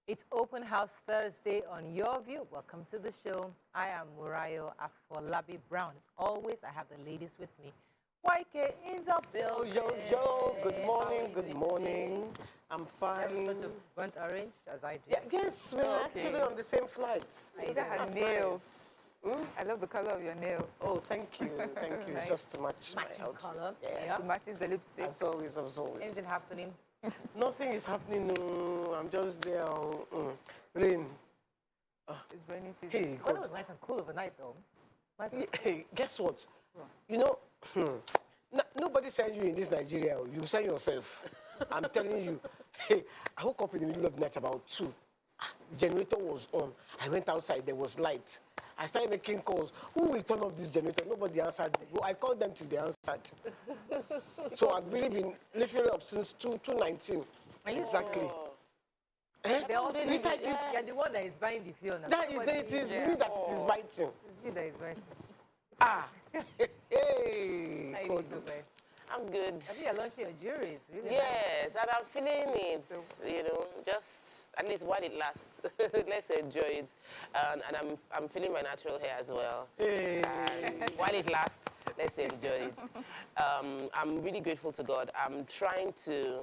It's Open House Thursday on YourView. Welcome to the show. I am Murayo Afolabi Brown. As always, I have the ladies with me. YK in the building. Yo. Good morning. I'm fine. Such a burnt orange as I do. Yeah, yes, we're actually on the same flight. Look at her nails. I love the color of your nails. Oh, thank you. Thank you. Nice. It's just to match my Matching outfit. color. Yeah. It matches the lipstick. As always. Anything happening? Nothing is happening. No. I'm just there. Rain. It's rainy season. Hey, Well, it God. was nice and cool overnight, though. Nice and Hey, guess what? You know, nobody sent you in this Nigeria. You send yourself. I'm telling you. Hey, I woke up in the middle of the night about 2. The generator was on. I went outside. There was light. I started making calls. Who will turn off this generator? Nobody answered. Well, I called them till they answered. So I've really been literally up since 2:19. Exactly. They all It's like this. You're the one that is buying the fuel now. That is, it is me that it is biting. It's you that is buying. Hey. How you God. doing, man? I'm good. I think you're launching your jewelries. Really Yes, and I'm feeling it, just at least while it lasts. Let's enjoy it. And I'm feeling my natural hair as well. Hey. And while it lasts, let's enjoy it. I'm really grateful to God. I'm trying to,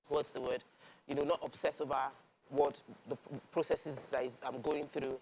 what's the word? Not obsess over what the processes that I'm going through.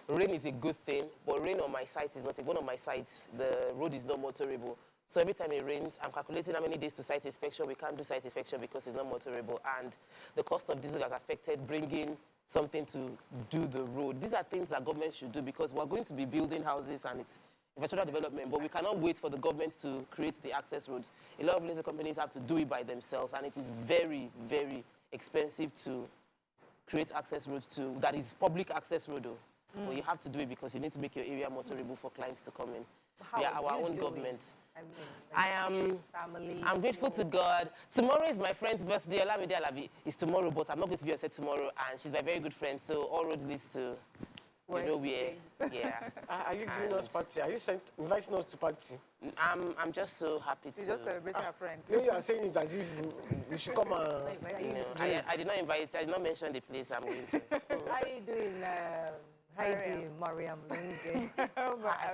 Rain is a good thing, but rain on my site is not. One of my sites, the road is not motorable. So every time it rains, I'm calculating how many days to site inspection. We can't do site inspection because it's not motorable. And the cost of diesel has affected bringing something to do the road. These are things that government should do because we're going to be building houses and it's infrastructure development, but we cannot wait for the government to create the access roads. A lot of laser companies have to do it by themselves, and it is very, very expensive to create access roads that is public access road. But you have to do it because you need to make your area motorable for clients to come in. We are our own government. I'm grateful to God. Tomorrow is my friend's birthday. Olamide Alabi is tomorrow, but I'm not going to be upset tomorrow. And she's my very good friend, so all roads leads to, where. Yeah. Are you giving us party? Are you inviting us to party? I'm just so happy She's to. just celebrating her friend. You are saying it as if we should come and... I did not invite. I did not mention the place I'm going to. How are you doing? How are you doing, Mariam? I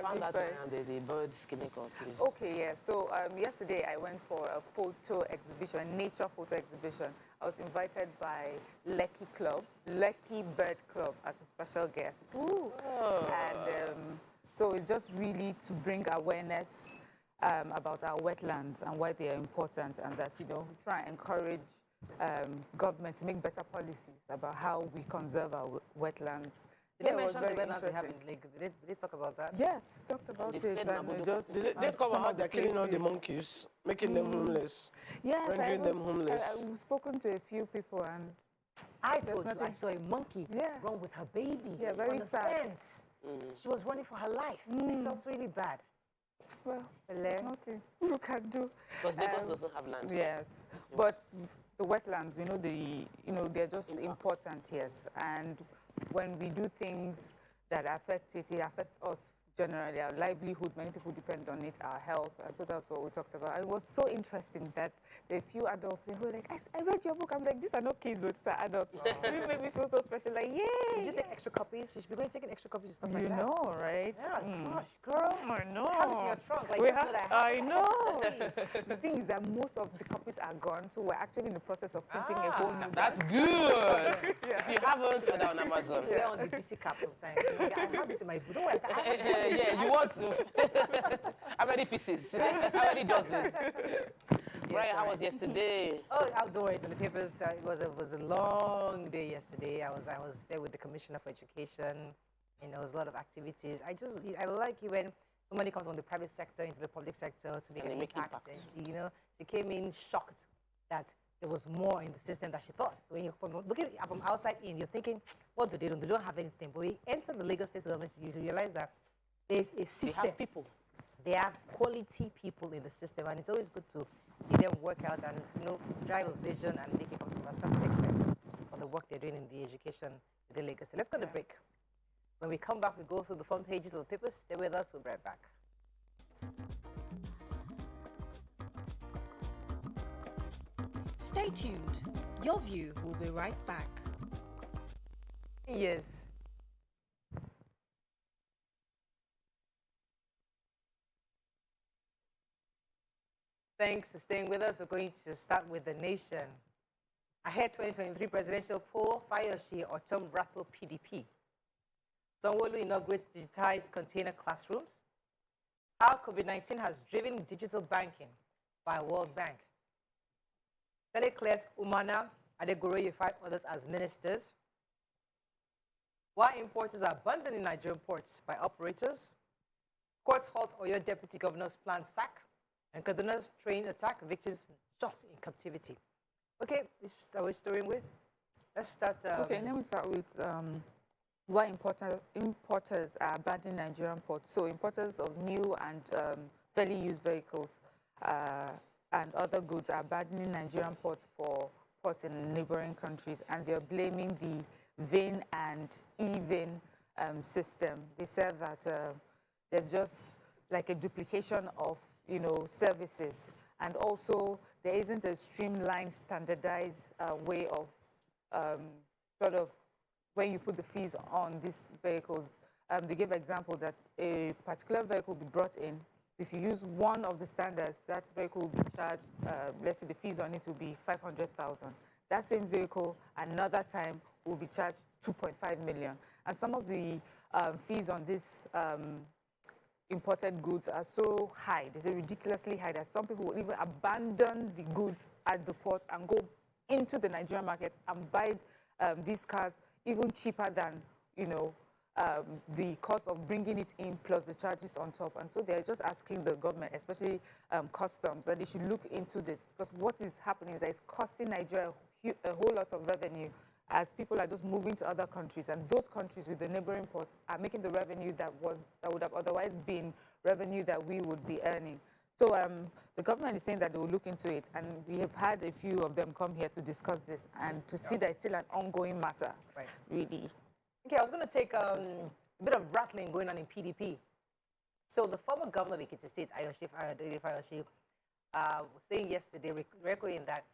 found out there's a bird skimming please. Okay, yeah. So yesterday I went for a photo exhibition, nature photo exhibition. I was invited by Lekki Bird Club, as a special guest. Woo. And so it's just really to bring awareness about our wetlands and why they are important, and that try and encourage government to make better policies about how we conserve our wetlands. Did they mention the wetlands we have in Lagos? Did they talk about that? Yes, talked about it. Did they talk about how they're killing all the monkeys, making them homeless, rendering them homeless? I've spoken to a few people, and I saw a monkey run with her baby. Yeah, very on the sad. fence. She was running for her life. I felt really bad. Well, there's nothing you can do. Because Lagos doesn't have land. Yes, but the wetlands, they're just important, yes. And when we do things that affect it, it affects us generally, our livelihood. Many people depend on it, our health, and so that's what we talked about. It was so interesting that there are a few adults who were like, I read your book. I'm like, these are not kids, these are adults. It made me feel so special, like, yay! Did you take extra copies? You should be going to take extra copies and stuff like that. You know, right? Yeah, gosh, girl. I know. Have it in your trunk. Like, I know. The thing is that most of the copies are gone, so we're actually in the process of printing a whole new That's good. If you haven't, order on Amazon. We're on the PC cap sometimes. I have it in my book. Don't worry. Yeah, you want to. How many pieces? How many dozens? Right, how was yesterday? Oh, outdoors in the papers. It was a long day yesterday. I was there with the Commissioner for Education. There was a lot of activities. I like it when somebody comes from the private sector into the public sector to make an impact. And she came in shocked that there was more in the system than she thought. So when you're looking from outside in, you're thinking, what do they do? They don't have anything. But we enter the Lagos State government, you realize that there's a system. They have people. There are quality people in the system, and it's always good to see them work out and drive a vision and make it come to pass. I'm excited for the work they're doing in the education in the Lagos State. Let's go to break. When we come back, we go through the front pages of the papers. Stay with us. We'll be right back. Stay tuned. YourView will be right back. Yes. Thanks for staying with us. We're going to start with the nation. Ahead 2023 presidential poll, Fayoshi or Tom Rattle PDP. Sanwo-Olu inaugurates digitized container classrooms. How COVID-19 has driven digital banking by World Bank. Tele clears Umana Adegoroye 5 others as ministers. Why importers are abandoning Nigerian ports by operators. Court halts Oyo deputy governor's planned sack. And Kaduna's train attack, victims shot in captivity. Okay, this are we starting with? Let's start. Okay, let me start with why importers are abandoning Nigerian ports. So importers of new and fairly used vehicles and other goods are abandoning Nigerian ports for ports in neighboring countries, and they're blaming the vein and e-vein system. They said that there's just like a duplication of, services, and also there isn't a streamlined, standardized way of sort of when you put the fees on these vehicles. They give example that a particular vehicle will be brought in. If you use one of the standards, that vehicle will be charged, let's say the fees on it will be 500,000. That same vehicle, another time, will be charged 2.5 million. And some of the fees on this imported goods are so high, they say ridiculously high, that some people will even abandon the goods at the port and go into the Nigerian market and buy these cars even cheaper than, the cost of bringing it in plus the charges on top. And so they're just asking the government, especially customs, that they should look into this, because what is happening is that it's costing Nigeria a whole lot of revenue as people are just moving to other countries, and those countries with the neighboring ports are making the revenue that would have otherwise been revenue that we would be earning. So the government is saying that they will look into it, and we have had a few of them come here to discuss this and to see that it's still an ongoing matter, Right. really. Okay, I was going to take a bit of rattling going on in PDP. So the former governor of Ekiti State, Fayoshi, was saying yesterday, recording that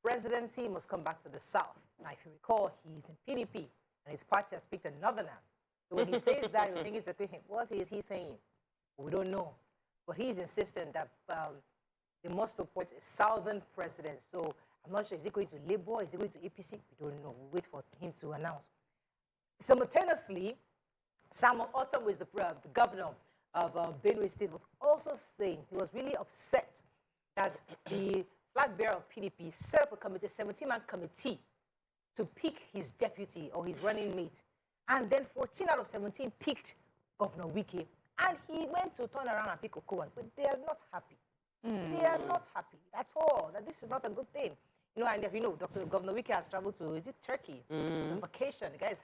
presidency must come back to the south. Now, if you recall, he's in PDP, and his party has picked a northerner. So when he says that, you think it's a question. What is he saying? We don't know. But he's insisting that they must support a southern president. So I'm not sure, is it going to Labour? Is it going to APC? We don't know. We'll wait for him to announce. Simultaneously, Samuel Otom, who is the governor of Benue State, was also saying he was really upset that the flag bearer of PDP set up a committee, 17-man committee, to pick his deputy or his running mate. And then 14 out of 17 picked Governor Wike. And he went to turn around and pick Okowan. But they are not happy. They are not happy at all. That this is not a good thing. And if Governor Wike has traveled to, is it Turkey? On vacation. The guys,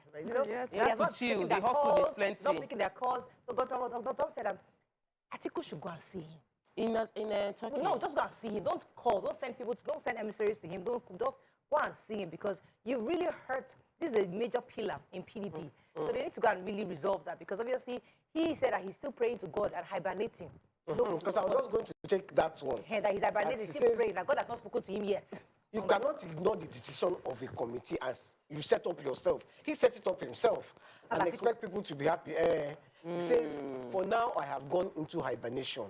Yes, he has not chill. taken The their hustle is calls, plenty. not picking their calls. So Dr. Tom said, Atiku should go and see him. In Turkey? No, just go and see him. Don't call. Don't send people. Don't send emissaries to him. Just go and see him, because you really hurt. This is a major pillar in PDP. So they need to go and really resolve that, because obviously he said that he's still praying to God and hibernating. Because I was just going to take that one. That he's hibernating, he's still praying that God has not spoken to him yet. You cannot ignore the decision of a committee as you set up yourself. He set it up himself and expect people to be happy. He says, for now, I have gone into hibernation.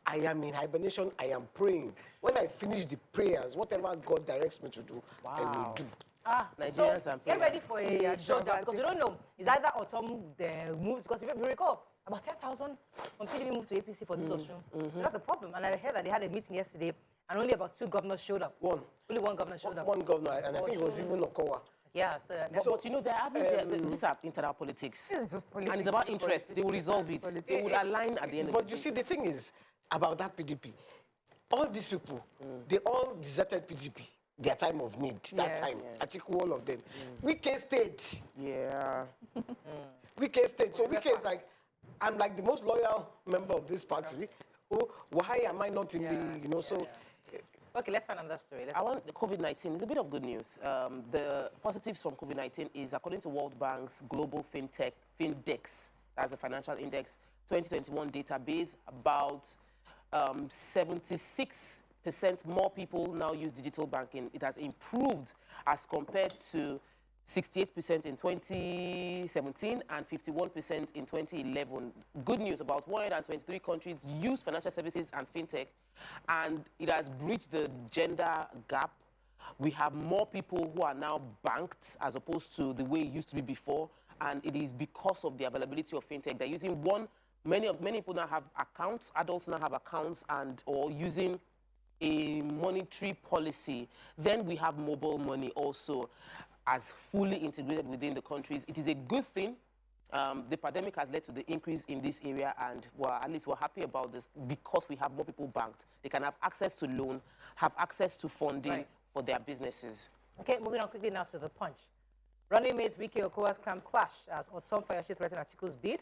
I am in hibernation. I am praying. When I finish the prayers, whatever God directs me to do, I will do. Nigerians So and get ready for a showdown, because you don't know. It's either Autumn the move, because if you recall, about 10,000 from PDP moved to APC for this option. So that's the problem. And I heard that they had a meeting yesterday, and only about 2 governors showed up. Only one governor showed up. One governor, and I think it was even Okowa. Yeah, but they're having these are internal politics. This is just politics. And it's about interest. They will resolve it. They will align at the end of the day. But you see, the thing is about that PDP, all these people, they all deserted PDP. Their time of need, that time. I think all of them. Wike stayed. Yeah. Wike stayed. So Wike is like, I'm like the most loyal member of this party. Oh, why am I not in the, so. Okay, let's find another story. I want the COVID-19. It's a bit of good news. The positives from COVID-19 is, according to World Bank's Global FinDex, that's the financial index, 2021 database, about 76% more people now use digital banking. It has improved as compared to 68% in 2017 and 51% in 2011. Good news, about 123 countries use financial services and fintech, and it has bridged the gender gap. We have more people who are now banked as opposed to the way it used to be before, and it is because of the availability of fintech. They're using many people now have accounts, adults now have accounts, or using a monetary policy. Then we have mobile money also as fully integrated within the countries. It is a good thing. The pandemic has led to the increase in this area, and at least we're happy about this because we have more people banked. They can have access to loan, have access to funding for their businesses. Okay, moving on quickly now to the Punch. Running mates Wike Okowa's clam clash as Otom Fayoshi threatened Atiku's bid.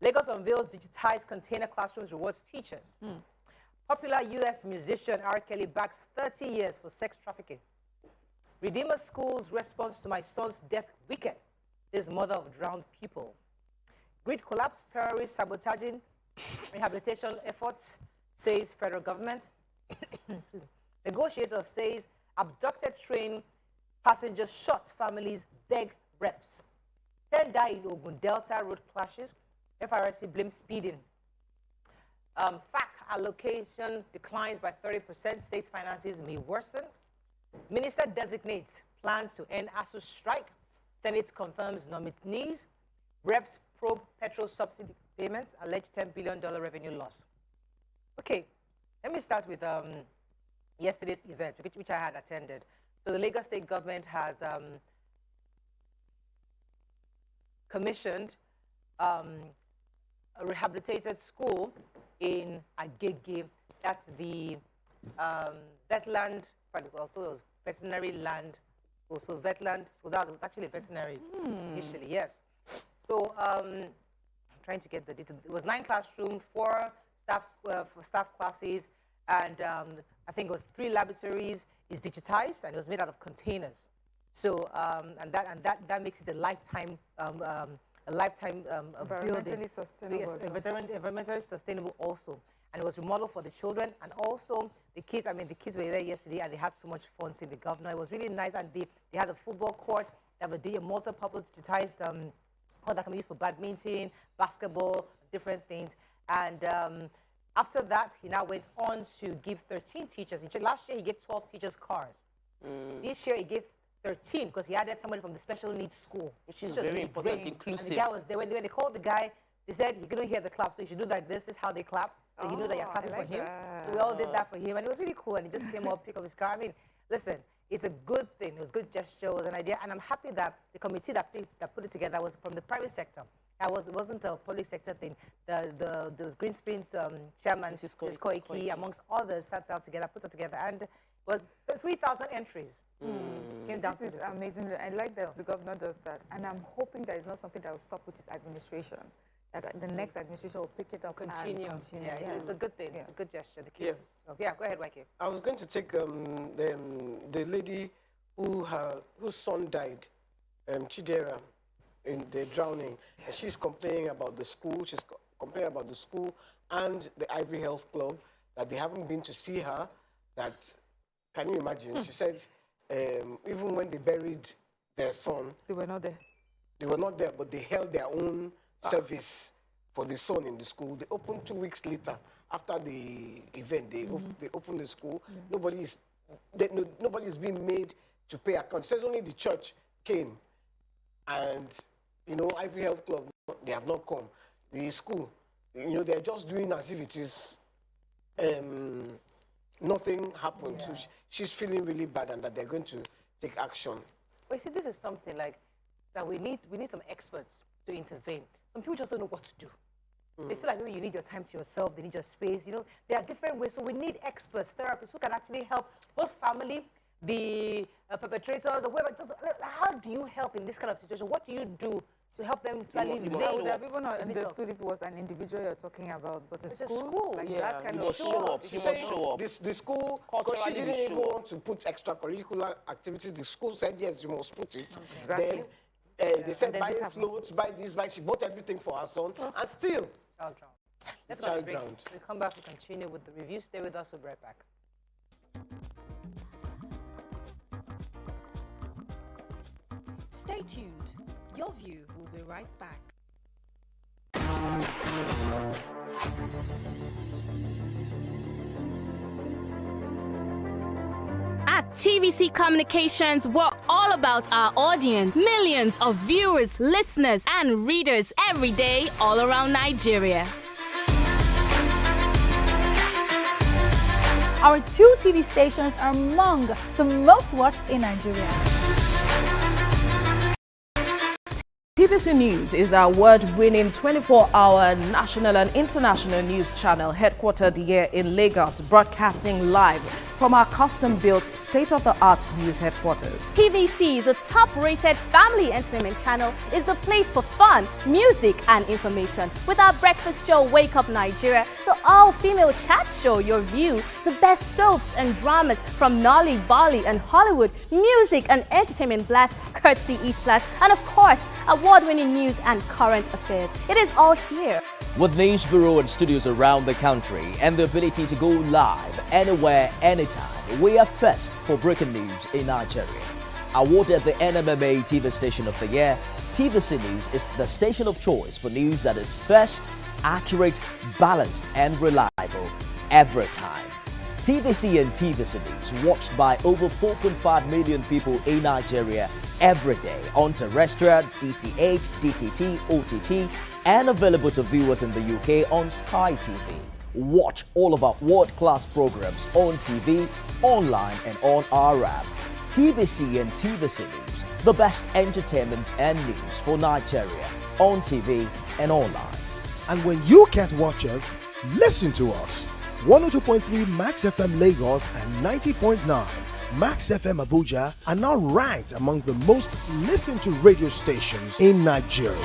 Lagos unveils digitized container classrooms rewards teachers. Popular U.S. musician R. Kelly backs 30 years for sex trafficking. Redeemer School's response to my son's death wicked. This mother of drowned people. Grid collapse, terrorist sabotaging rehabilitation efforts, says federal government. Negotiator says abducted train passengers shot, families beg reps. 10 die in Ogun Delta road clashes. FRSC blames speeding. FAC allocation declines by 30%. State finances may worsen. Minister designates plans to end ASU strike. Senate confirms nominees. Reps probe petrol subsidy payments. Alleged $10 billion revenue loss. Okay, let me start with yesterday's event, which I had attended. So the Lagos State government has commissioned a rehabilitated school in Agege. That's the wetland, but also it was veterinary land, also wetland. So that was actually veterinary initially, yes. So I'm trying to get the details. It was 9 classrooms, 4 staff classes, and I think it was 3 laboratories. It's digitized and it was made out of containers. So and that makes it a lifetime environmentally building. sustainable. So yes, environmentally sustainable also. And it was remodeled for the children and also the kids. I mean, the kids were there yesterday and they had so much fun seeing the governor. It was really nice, and they had a football court. They have a multi-purpose digitized court that can be used for badminton, basketball, different things. And after that, he now went on to give 13 teachers. Last year, he gave 12 teachers cars. This year, he gave 13 because he added somebody from the special needs school. Which is very important, inclusive. And the guy was there. When they called the guy, they said, you couldn't hear the clap, so you should do like this. This is how they clap. So he knew that you're clapping for him. So we all did that for him. And it was really cool. And he just came up, pick up his car. I mean, listen, it's a good thing. It was a good gesture. It was an idea. And I'm happy that the committee that put it together was from the private sector. It wasn't a public sector thing. The Greensprings chairman, Mrs. Koiki, amongst others, sat down together, put it together, and it was 3,000 entries. Came down This is amazing. I like that the governor does that, and I'm hoping that it's not something that will stop with his administration. That the next administration will pick it up and continue. Yeah, it's a good thing. It's a good gesture. The kids. Yeah, go ahead, Wike. I was going to take the lady whose son died, Chidera, in the drowning. And she's complaining about the school. She's complaining about the school and the Ivory Health Club, that they haven't been to see her. That, can you imagine? She said, even when they buried their son, They were not there. they were not there, but they held their own service for the son in the school. They opened 2 weeks later after the event. They opened the school. Nobody is being made to pay account. It says only the church came, and Ivory Health Club, they have not come. The school, they're just doing as if it is nothing happened. So she's feeling really bad, and that they're going to take action. Well, you see, this is something like that we need some experts to intervene. Some people just don't know what to do. They feel like maybe you need your time to yourself, they need your space. There are different ways. So we need experts, therapists who can actually help both family, the perpetrators, or whoever. How do you help in this kind of situation? What do you do to help them to I would have even understood if it was an individual you're talking about, but it's a school. like Yeah, that kind you of must show up. You must show up. The school, because she Culturally, didn't we even show up. want to put extracurricular activities. The school said, yes, you must put it. Exactly. Then they said, And then buy this happened. floats, buy this, buy. She bought everything for her son, and still, Child drowned. Let's The go to child break. drowned. We'll come back, we'll continue with the review. Stay with us, we'll be right back. Stay tuned. Your View will be right back. At TVC Communications, we're all about our audience. Millions of viewers, listeners, and readers every day all around Nigeria. Our 2 TV stations are among the most watched in Nigeria. TVC News is our award-winning 24-hour national and international news channel headquartered here in Lagos, broadcasting live from our custom-built state-of-the-art news headquarters. TVC, the top-rated family entertainment channel, is the place for fun, music, and information. With our breakfast show, Wake Up Nigeria, the all-female chat show, Your View, the best soaps and dramas from Nolly, Bali, and Hollywood, music and entertainment blast, courtesy E-Splash, and of course, award-winning news and current affairs. It is all here. With news bureau and studios around the country and the ability to go live anywhere, anytime, we are first for breaking news in Nigeria. Awarded the NMMA TV Station of the Year, TVC News is the station of choice for news that is first, accurate, balanced, and reliable every time. TVC and TVC News watched by over 4.5 million people in Nigeria every day on terrestrial, DTH, DTT, OTT, and available to viewers in the UK on Sky TV. Watch all of our world-class programs on TV, online, and on our app. TVC and TVC News, the best entertainment and news for Nigeria on TV and online. And when you can't watch us, listen to us. 102.3 Max FM Lagos and 90.9 Max FM Abuja are now ranked among the most listened to radio stations in Nigeria.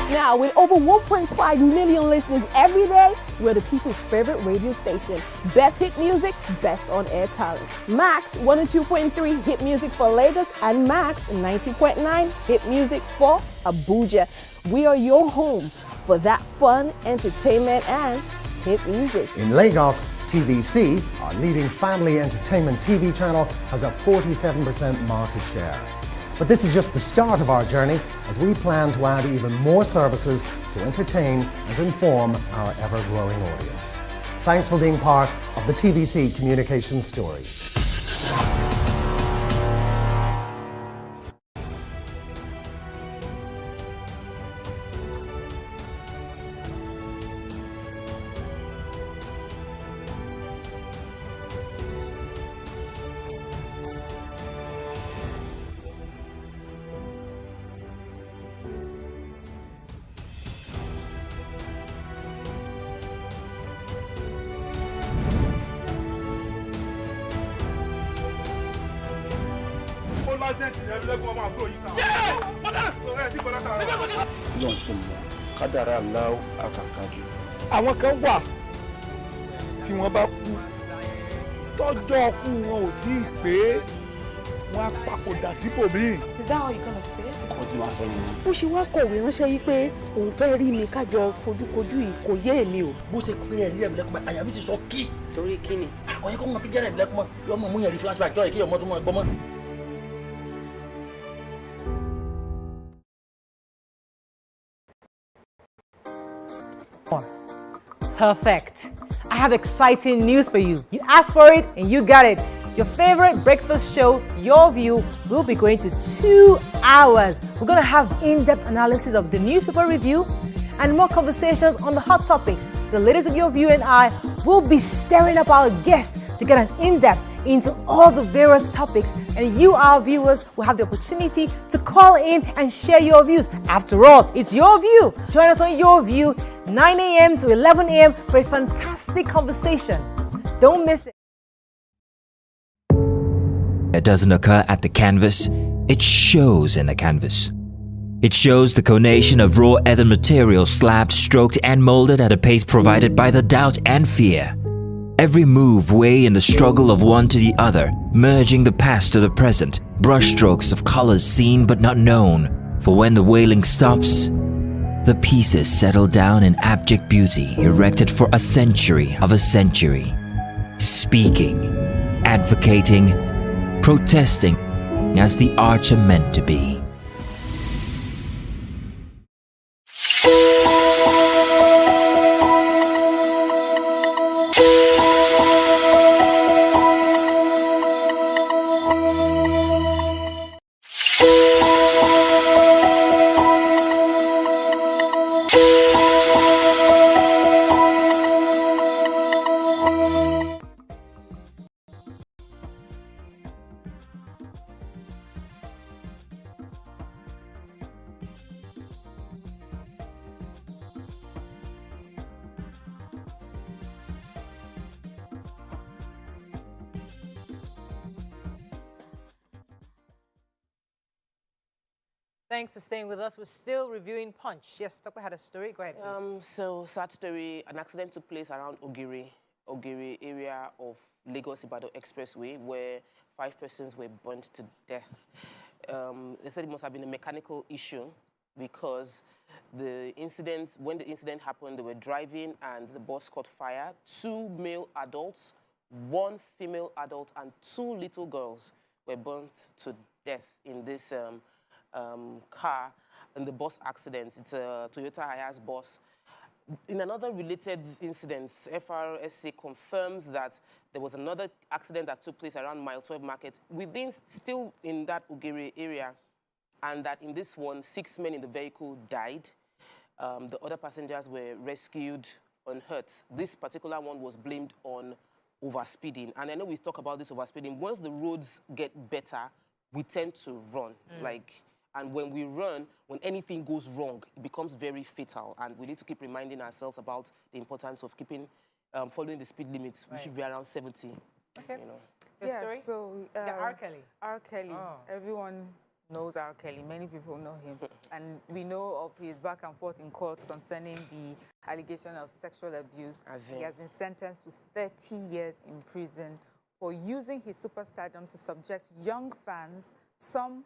Now, with over 1.5 million listeners every day, we're the people's favorite radio station. Best hit music, best on-air talent. Max 102.3 hit music for Lagos and Max 90.9 hit music for Abuja. We are your home for that fun, entertainment, and hit music. In Lagos, TVC, our leading family entertainment TV channel, has a 47% market share. But this is just the start of our journey, as we plan to add even more services to entertain and inform our ever-growing audience. Thanks for being part of the TVC communications story. Àwọn kan wà tí wọ́n bá kú tọ́jọ́ kú wọn ò tí ì pé wọ́n á papòdà síbòmíì. Is that how you're gonna say it? Ọdún wa sọ yìí. Ó ṣe wá kọ̀wé ránṣẹ́ yìí pé òun fẹ́ rí mi kájọ fojúkojú yìí kò yé èmi o. Bó ṣe pé ẹ̀rí ẹ̀mí lẹ́kùnmọ́ àyà mi ti sọ kí. Torí kí ni? Àkọ́yẹ́ kọ́ mọ píjẹ́ ẹ̀mí lẹ́kùnmọ́ yọ ọmọ mú yẹn rí flashback jọ́ ìkí ọmọ tó mọ ẹgbọ́n mọ́. Perfect. I have exciting news for you. You asked for it and you got it. Your favorite breakfast show, Your View, will be going to 2 hours. We're going to have in-depth analysis of the newspaper review and more conversations on the hot topics. The ladies of Your View and I will be stirring up our guests to get an in-depth into all the various topics, and you, our viewers, will have the opportunity to call in and share your views. After all, it's Your View. Join us on Your View, 9 a.m. to 11 a.m. for a fantastic conversation. Don't miss it. It doesn't occur at the canvas, it shows in the canvas. It shows the conation of raw earthen material slabbed, stroked, and molded at a pace provided by the doubt and fear. Every move way in the struggle of one to the other, merging the past to the present, brushstrokes of colors seen but not known. For when the wailing stops, the pieces settle down in abject beauty erected for a century of a century. Speaking, advocating, protesting, strong as the arts are meant to be. Thanks for staying with us. We're still reviewing Punch. Yes, Tokwe had a story. Go ahead, please. So, sad story. An accident took place around Ogiri area of Lagos-Ibadan Expressway, where 5 persons were burnt to death. They said it must have been a mechanical issue because when the incident happened, they were driving and the bus caught fire. 2 male adults, 1 female adult, and 2 little girls were burnt to death in this car in the bus accident. It's a Toyota Hiace bus. In another related incident, FRSC confirms that there was another accident that took place around Mile 12 Market, still in that Ugiri area, and that in this one, 6 men in the vehicle died. The other passengers were rescued unhurt. This particular one was blamed on overspeeding. And I know we talk about this overspeeding. Once the roads get better, we tend to run. And when we run, when anything goes wrong, it becomes very fatal. And we need to keep reminding ourselves about the importance of following the speed limits. We should be around 70. Okay. You know. Yeah, story? so R. Kelly. R. Kelly. Oh. Everyone knows R. Kelly. Many people know him. And we know of his back and forth in court concerning the allegation of sexual abuse. He has been sentenced to 30 years in prison for using his superstardom to subject young fans, some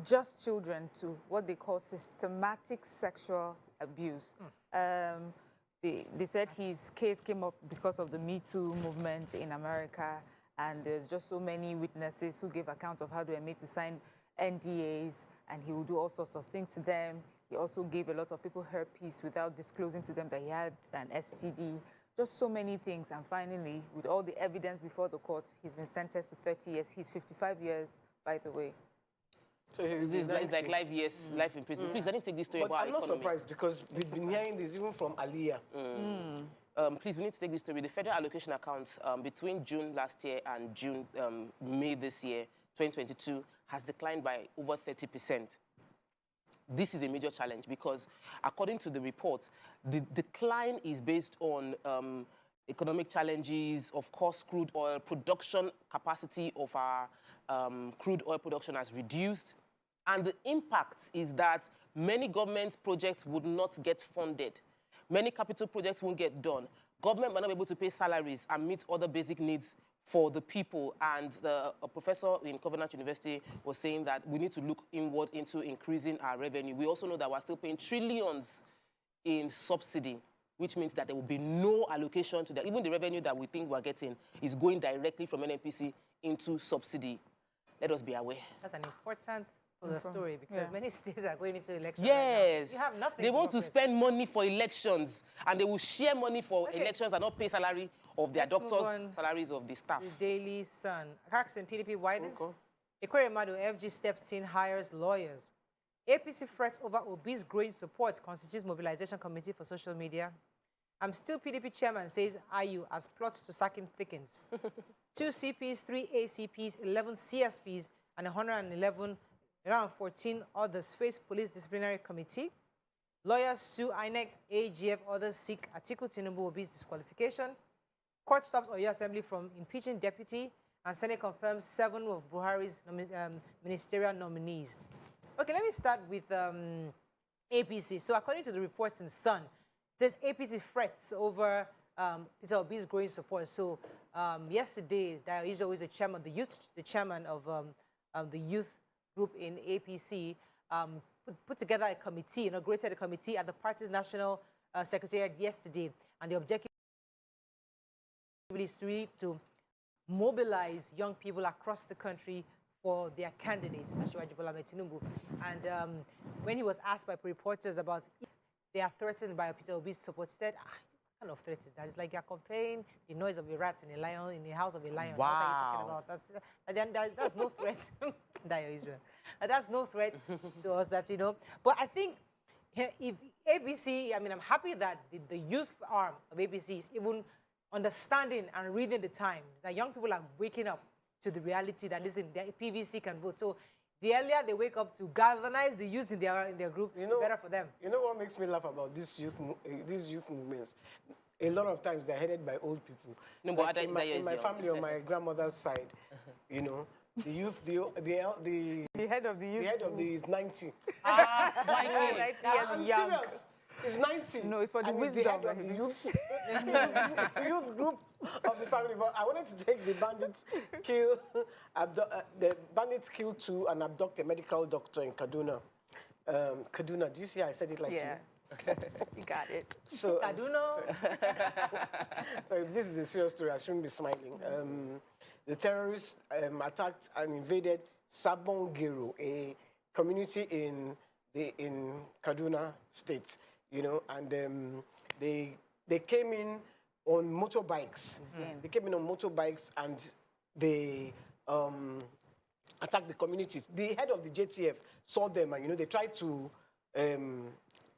just children, to what they call systematic sexual abuse. They said his case came up because of the Me Too movement in America, and there's just so many witnesses who gave account of how they were made to sign NDAs, and he would do all sorts of things to them. He also gave a lot of people herpes without disclosing to them that he had an STD. Just so many things, and finally, with all the evidence before the court, he's been sentenced to 30 years. He's 55 years, by the way. So it's like life in prison. Please, I didn't take this story But about I'm not economy. surprised because we've been hearing this even from Aliyah. Please, we need to take this story. The federal allocation accounts between June last year and May this year, 2022, has declined by over 30%. This is a major challenge because, according to the report, the decline is based on economic challenges. Of course, crude oil production capacity of our crude oil production has reduced. And the impact is that many government projects would not get funded. Many capital projects won't get done. Government might not be able to pay salaries and meet other basic needs for the people. And a professor in Covenant University was saying that we need to look inward into increasing our revenue. We also know that we're still paying trillions in subsidy, which means that there will be no allocation to that. Even the revenue that we think we're getting is going directly from NNPC into subsidy. Let us be aware. That's an important story because many states are going into elections. Yes. Right now. You have nothing. They want to spend money for elections, and they will share money for elections and not pay salary of their doctors, salaries of the staff. The Daily Sun. Cracks in PDP widens. Ekweremadu FG steps in, hires lawyers. APC frets over Obi's growing support, constitutes mobilization committee for social media. I'm still PDP chairman, says IU, as plots to sack him thickens. 2 CPs, 3 ACPs, 11 CSPs, and 114 others face police disciplinary committee. Lawyers sue INEC, AGF, others seek Atiku Tinubu Obi's disqualification. Court stops Oyo Assembly from impeaching deputy, and Senate confirms 7 of Buhari's ministerial nominees. Okay, let me start with APC. So according to the reports in Sun, it says APC frets over Peter Obi's growing support. So yesterday, Dayo who is the chairman of the youth group in APC, put together a committee, inaugurated a committee at the party's national secretariat yesterday. And the objective is to mobilize young people across the country for their candidate, Asiwaju Bola Ahmed Tinubu. And when he was asked by reporters about if they are threatened by Peter Obi's support, he said, what kind of threat is that? It's like you're comparing the noise of a rat in a lion, in the house of a lion. Wow. What are you talking about? That's no threat. Israel. That's no threat to us that, But I think if ABC, I mean, I'm happy that the youth arm of ABC is even understanding and reading the times, that young people are waking up to the reality that, listen, the PVC can vote. So the earlier they wake up to galvanize the youth in their group, the better for them. You know what makes me laugh about these youth movements? A lot of times they're headed by old people. No, like but in my family, on my grandmother's side, the youth, the head of the youth. The head of the is 90. My God. 90 I'm years young. serious. It's 90. No, it's for the and wisdom. He's the head of the youth, the youth group of the family. But I wanted to take the bandits kill 2 and abduct a medical doctor in Kaduna. Kaduna, do you see how I said it like you? You got it. So, Kaduna. So if this is a serious story, I shouldn't be smiling. The terrorists attacked and invaded Sabongero, a community in Kaduna State, and they came in on motorbikes. They came in on motorbikes and they attacked the communities. The head of the JTF saw them and they tried to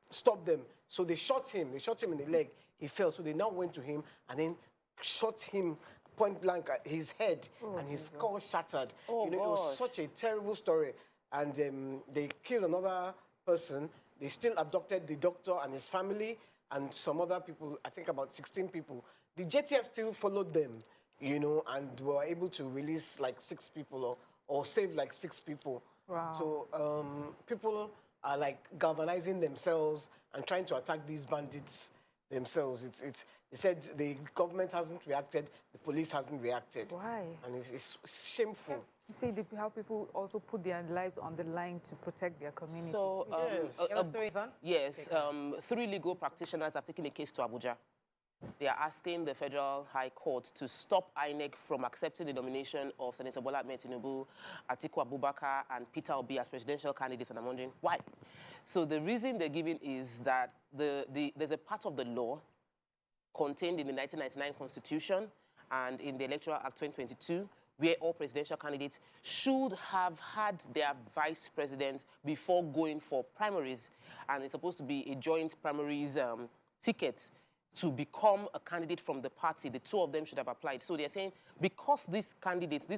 stop them. So they shot him. They shot him in the leg. He fell. So they now went to him and then shot him point blank at his head, and his skull shattered. It was such a terrible story. And they killed another person. They still abducted the doctor and his family and some other people, I think about 16 people. The JTF still followed them, and were able to release like 6 people or save like 6 people. Wow. So people are like galvanizing themselves and trying to attack these bandits themselves. They said the government hasn't reacted, the police hasn't reacted. Why? And it's shameful. You see how people also put their lives on the line to protect their communities. So, yes. 3 legal practitioners have taken a case to Abuja. They are asking the Federal High Court to stop INEC from accepting the nomination of Senator Bola Ahmed Tinubu, Atiku Abubakar, and Peter Obi as presidential candidates. And I'm wondering why. So the reason they're giving is that there's a part of the law contained in the 1999 Constitution and in the Electoral Act 2022 where all presidential candidates should have had their vice president before going for primaries. And it's supposed to be a joint primaries ticket to become a candidate from the party. The 2 of them should have applied. So they're saying because these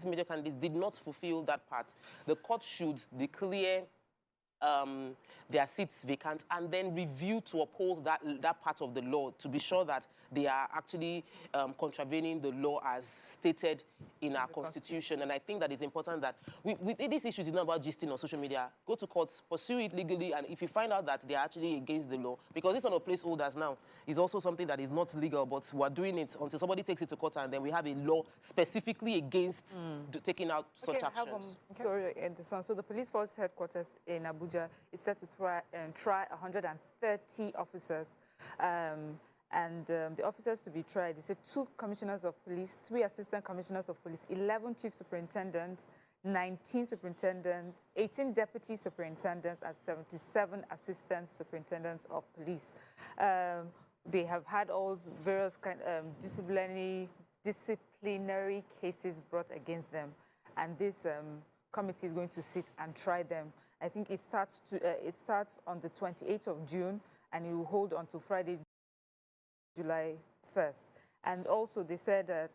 major candidates did not fulfill that part, the court should declare their seats vacant and then review to uphold that part of the law to be sure that they are actually contravening the law as stated in our constitution. And I think that it's important that this issue is not about gisting on social media. Go to court, pursue it legally, and if you find out that they are actually against the law, because this one of placeholders now is also something that is not legal, but we're doing it until somebody takes it to court and then we have a law specifically against taking out such actions. I have a story in the Sun. So the police force headquarters in Abuja is set to try 130 officers. The officers to be tried, they said 2 commissioners of police, 3 assistant commissioners of police, 11 chief superintendents, 19 superintendents, 18 deputy superintendents, and 77 assistant superintendents of police. They have had all various disciplinary cases brought against them, and this committee is going to sit and try them. I think it starts on the 28th of June, and it will hold until Friday, July 1st. And also they said that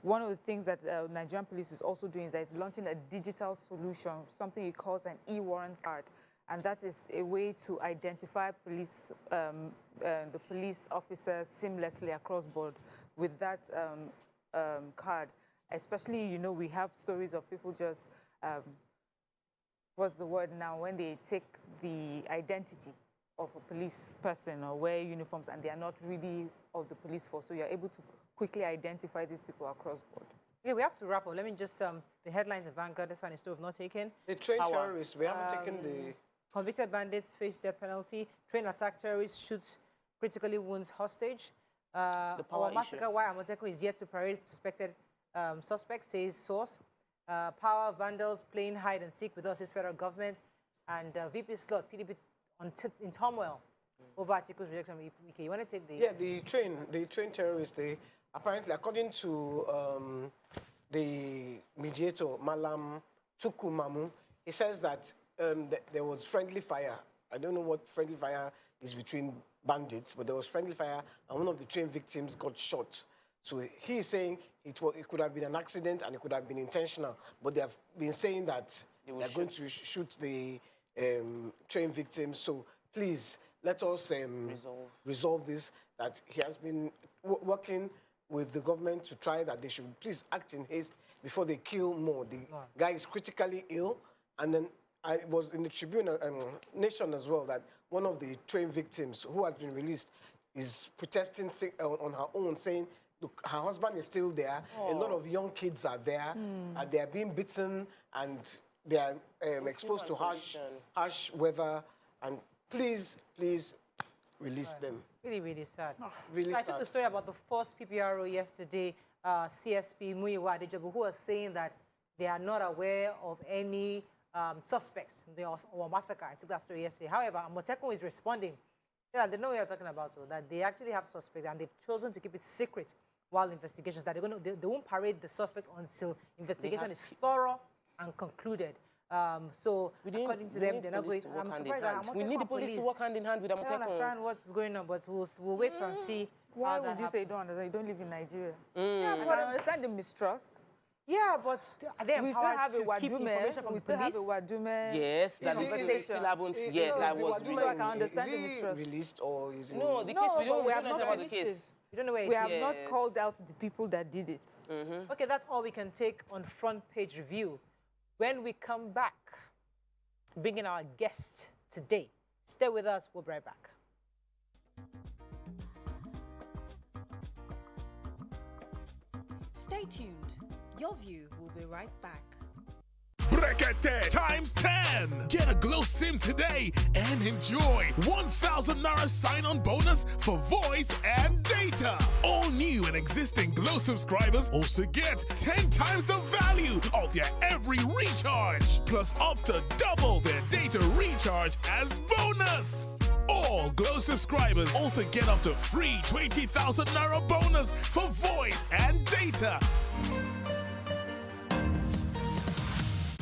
one of the things that Nigerian police is also doing is that it's launching a digital solution, something it calls an e-warrant card. And that is a way to identify the police officers seamlessly across board with that card. Especially, we have stories of people just, what's the word now, when they take the identity of a police person or wear uniforms and they are not really of the police force. So you're able to quickly identify these people across board. Yeah, we have to wrap up. Let me just, the headlines of Vanguard, this one is still not taken. The train terrorists, we haven't taken the... Convicted bandits face death penalty. Train attack terrorist shoots, critically wounds hostage. Our massacre, why Amoteco is yet to parade suspected suspect, says source. Power vandals playing hide and seek with us, this federal government, and VP slot, PDP in turmoil over articles rejection of EPK. You want to take the... Yeah, the train terrorists, they apparently, according to the mediator, Malam Tukumamu, he says that there was friendly fire. I don't know what friendly fire is between bandits, but there was friendly fire, and one of the train victims got shot. So he's saying it could have been an accident and it could have been intentional, but they have been saying that they're going to shoot the train victims. So please, let us resolve this, that he has been working with the government to try that they should please act in haste before they kill more. The guy is critically ill, and then I was in the Tribune Nation as well that one of the train victims who has been released is protesting on her own, saying, look, her husband is still there. A lot of young kids are there, and they are being beaten, and they are exposed to harsh weather. And please release them. Really, really sad. Really I took the story about the first PPRO yesterday, CSP Muyiwa Adejobu, who was saying that they are not aware of any suspects or massacre. I took that story yesterday. However, Moteko is responding. Yeah, they know what you're talking about, so that they actually have suspects and they've chosen to keep it secret while investigations, that they won't parade the suspect until investigation is thorough and concluded. So according to them, they're not going. I'm surprised. We need the police to work hand in hand with Amotekun. I don't understand what's going on, but we'll wait and see. Why would you say you don't understand? You don't live in Nigeria. Yeah, but I understand the mistrust. Yeah, but are they we still have a Wadume. We still have a Wadume. Yes, that conversation still haven't yet. That was released. I can understand the mistrust. Released or is it? No, the case we don't know about the case. You don't know where it is. We have not called out the people that did it. Okay, that's all we can take on front page review. When we come back, bringing our guest today. Stay with us. We'll be right back. Stay tuned. Your View will be right back. Brekete times 10. Get a Glow SIM today and enjoy 1,000 Naira sign-on bonus for voice and data. All new and existing Glow subscribers also get 10 times the value of their every recharge, plus up to double their data recharge as bonus. All Glow subscribers also get up to free 20,000 Naira bonus for voice and data.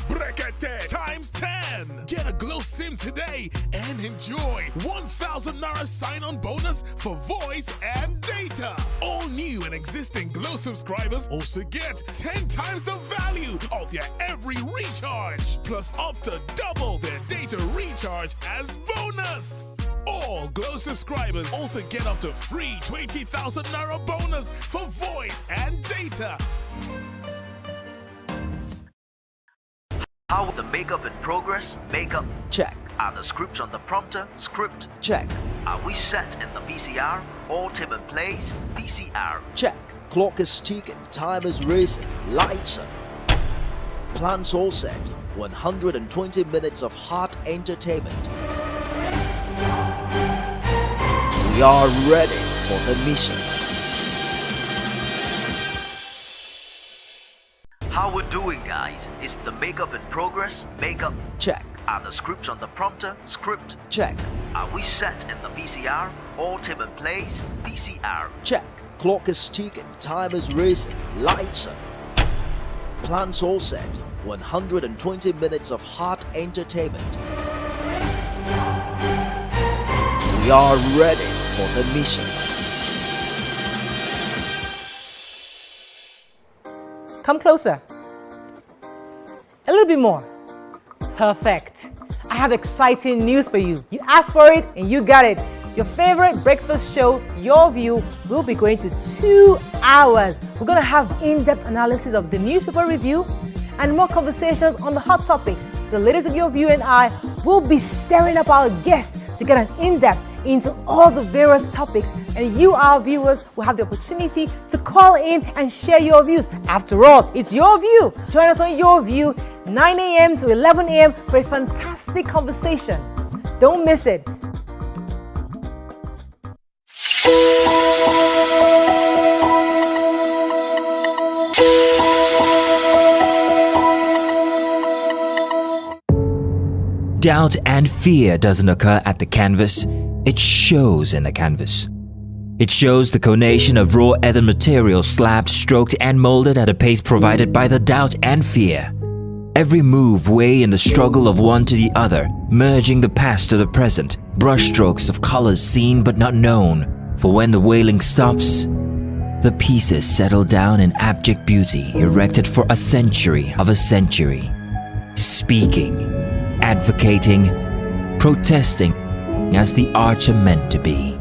Brekete times 10. Get a Glow SIM today and enjoy 1,000 Naira sign-on bonus for voice and data. All new and existing Glow subscribers also get 10 times the value of their every recharge, plus up to double their data recharge as bonus. All Glow subscribers also get up to free 20,000 Naira bonus for voice and data. How the makeup in progress? Makeup check. Are the scripts on the prompter? Script check. Are we set in the PCR? All team in place? PCR check. Clock is ticking, time is racing, lights are. Plans all set. 120 minutes of hot entertainment. We are ready for the mission. How we're doing, guys? Is the makeup in progress? Makeup check. Are the scripts on the prompter? Script check. Are we set in the PCR? All team in place? PCR check. Clock is ticking, time is racing, lights are. Plans all set. 120 minutes of hot entertainment. We are ready for the mission. Come closer. A little bit more. Perfect. I have exciting news for you. You asked for it and you got it. Your favorite breakfast show, Your View, will be going to 2 hours. We're going to have in-depth analysis of the newspaper review and more conversations on the hot topics. The ladies of Your View and I will be stirring up our guests to get an in-depth into all the various topics, and you, our viewers, will have the opportunity to call in and share your views. After all, it's Your View. Join us on Your View, 9 a.m. to 11 a.m. for a fantastic conversation. Don't miss it. Doubt and fear doesn't occur at the canvas, it shows in the canvas. It shows the conation of raw earthen material slabbed, stroked and molded at a pace provided by the doubt and fear. Every move way in the struggle of one to the other, merging the past to the present, brushstrokes of colors seen but not known, for when the wailing stops, the pieces settle down in abject beauty erected for a century of a century. Speaking, advocating, protesting as the arts are meant to be.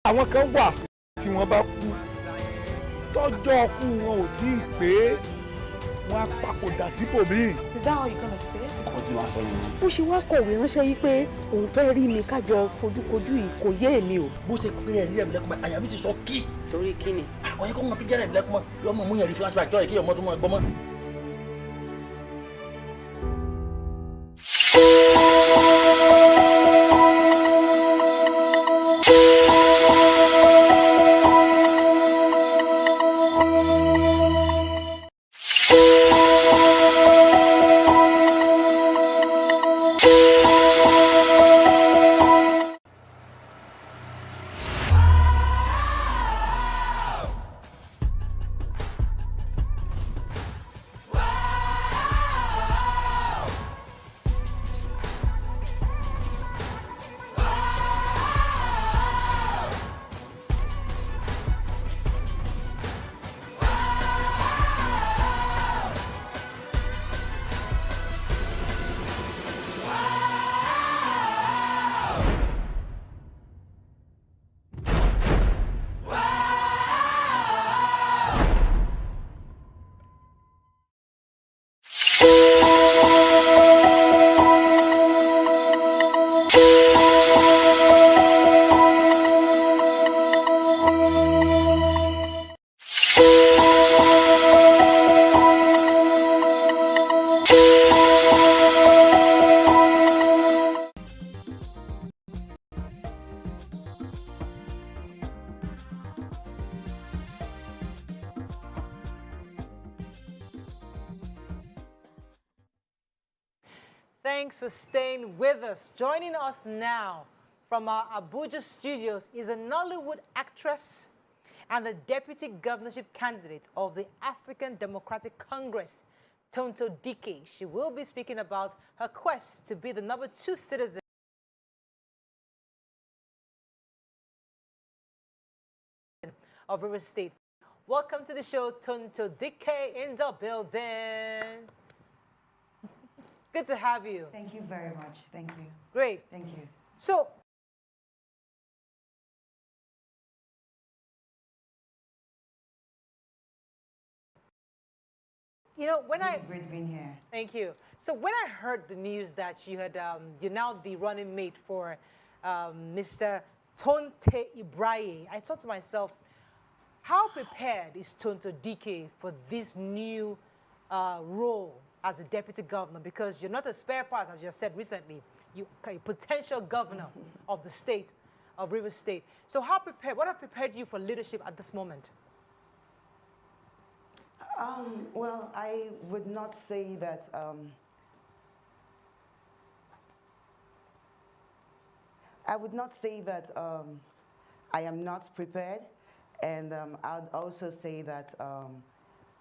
Àwọn kan wà tí wọ́n bá kú tọ́jọ́ kú wọn ò tí ì pé wọ́n á papòdà síbòmíì. Is that how you gonna say it? Ọkọ̀ tí wàá sọ yìí. Bó ṣe wá kọ̀wé ránṣẹ́ yìí pé òun fẹ́ rí mi kájọ fojúkojú yìí kò yé èmi o. Bó ṣe pé ẹ̀rí ẹ̀mí lẹ́kùnmọ́ àyà mi ti sọ kí. Torí kí ni? Àkọ́yẹ́ kọ́ mọ̀ píjẹ́ ẹ̀mí lẹ́kùnmọ́ yọmọ mú yẹn rí flashback jọ́ ìkí ọmọ tó mọ̀ ẹgbọ́n mọ́. Thanks for staying with us. Joining us now from our Abuja studios is a Nollywood actress and the deputy governorship candidate of the African Democratic Congress, Tonto Dikeh. She will be speaking about her quest to be the #2 citizen of River State. Welcome to the show, Tonto Dikeh in the building. Good to have you. Thank you very much. Thank you. Great. Thank you. So, you know, when Great being here. Thank you. So when I heard the news that you had, you're now the running mate for Mr. Tonto Ibrahim, I thought to myself, how prepared is Tonto Dikeh for this new role as a deputy governor? Because you're not a spare part, as you said recently. You're a potential governor of the state, of River State. So how prepared, what have prepared you for leadership at this moment? Well, I would not say that. I would not say that I am not prepared, and I'd also say that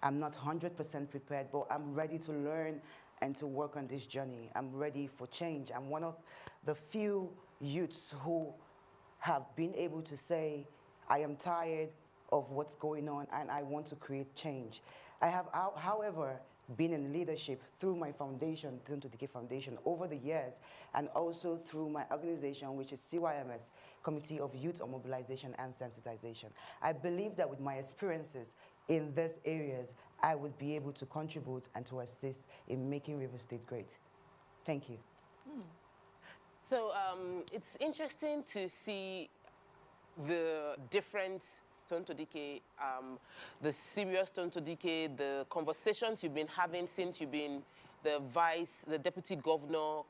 I'm not 100% prepared, but I'm ready to learn and to work on this journey. I'm ready for change. I'm one of the few youths who have been able to say, I am tired of what's going on and I want to create change. I have, however, been in leadership through my foundation, Tonto Dikeh Foundation, over the years, and also through my organization, which is CYMS, Committee of Youth on Mobilization and Sensitization. I believe that with my experiences in these areas, I would be able to contribute and to assist in making River State great. Thank you. So it's interesting to see the different Tonto Dikeh, the serious Tonto Dikeh, the conversations you've been having since you've been the deputy governor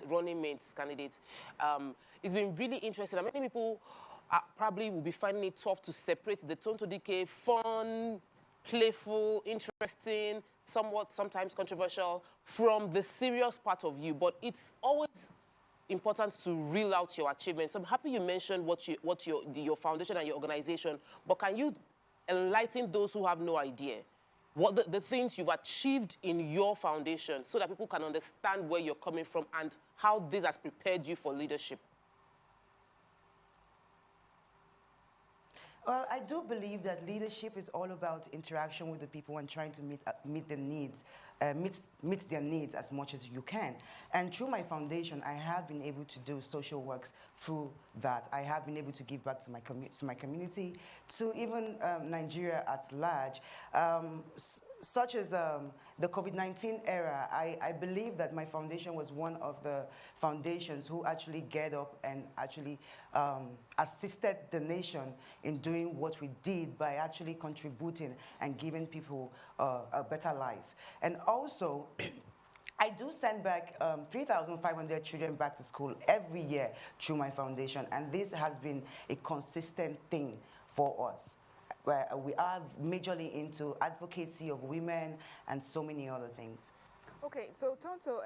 running mates candidate. It's been really interesting. And many people probably will be finding it tough to separate the Tonto Dikeh fun, playful, interesting, sometimes controversial, from the serious part of you. But it's always important to reel out your achievements. I'm happy you mentioned what your foundation and your organization, but can you enlighten those who have no idea what the things you've achieved in your foundation so that people can understand where you're coming from and how this has prepared you for leadership? Well, I do believe that leadership is all about interaction with the people and trying to meet their needs, meet their needs as much as you can. And through my foundation, I have been able to do social works through that. I have been able to give back to my community, to even Nigeria at large. Such as the COVID-19 era, I believe that my foundation was one of the foundations who actually get up and actually assisted the nation in doing what we did by actually contributing and giving people a better life. And also, I do send back 3,500 children back to school every year through my foundation, and this has been a consistent thing for us. Where we are majorly into advocacy of women and so many other things. Okay, so Tonto,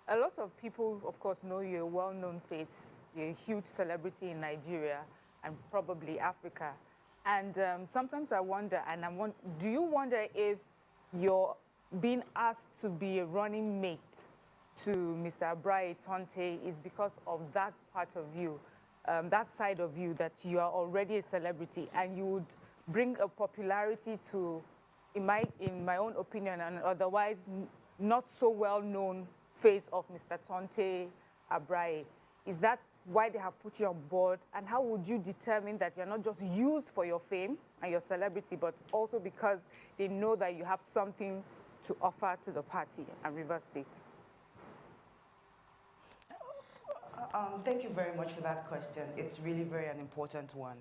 a lot of people, of course, know you're a well-known face, you're a huge celebrity in Nigeria and probably Africa. And sometimes I wonder, do you wonder if you're being asked to be a running mate to Mr. Abraye Tonte is because of that part of you? That side of you, that you are already a celebrity and you would bring a popularity to, in my own opinion, an otherwise not so well-known face of Mr. Tonte Abraye. Is that why they have put you on board? And how would you determine that you're not just used for your fame and your celebrity, but also because they know that you have something to offer to the party and River State? Thank you very much for that question. It's really an important one.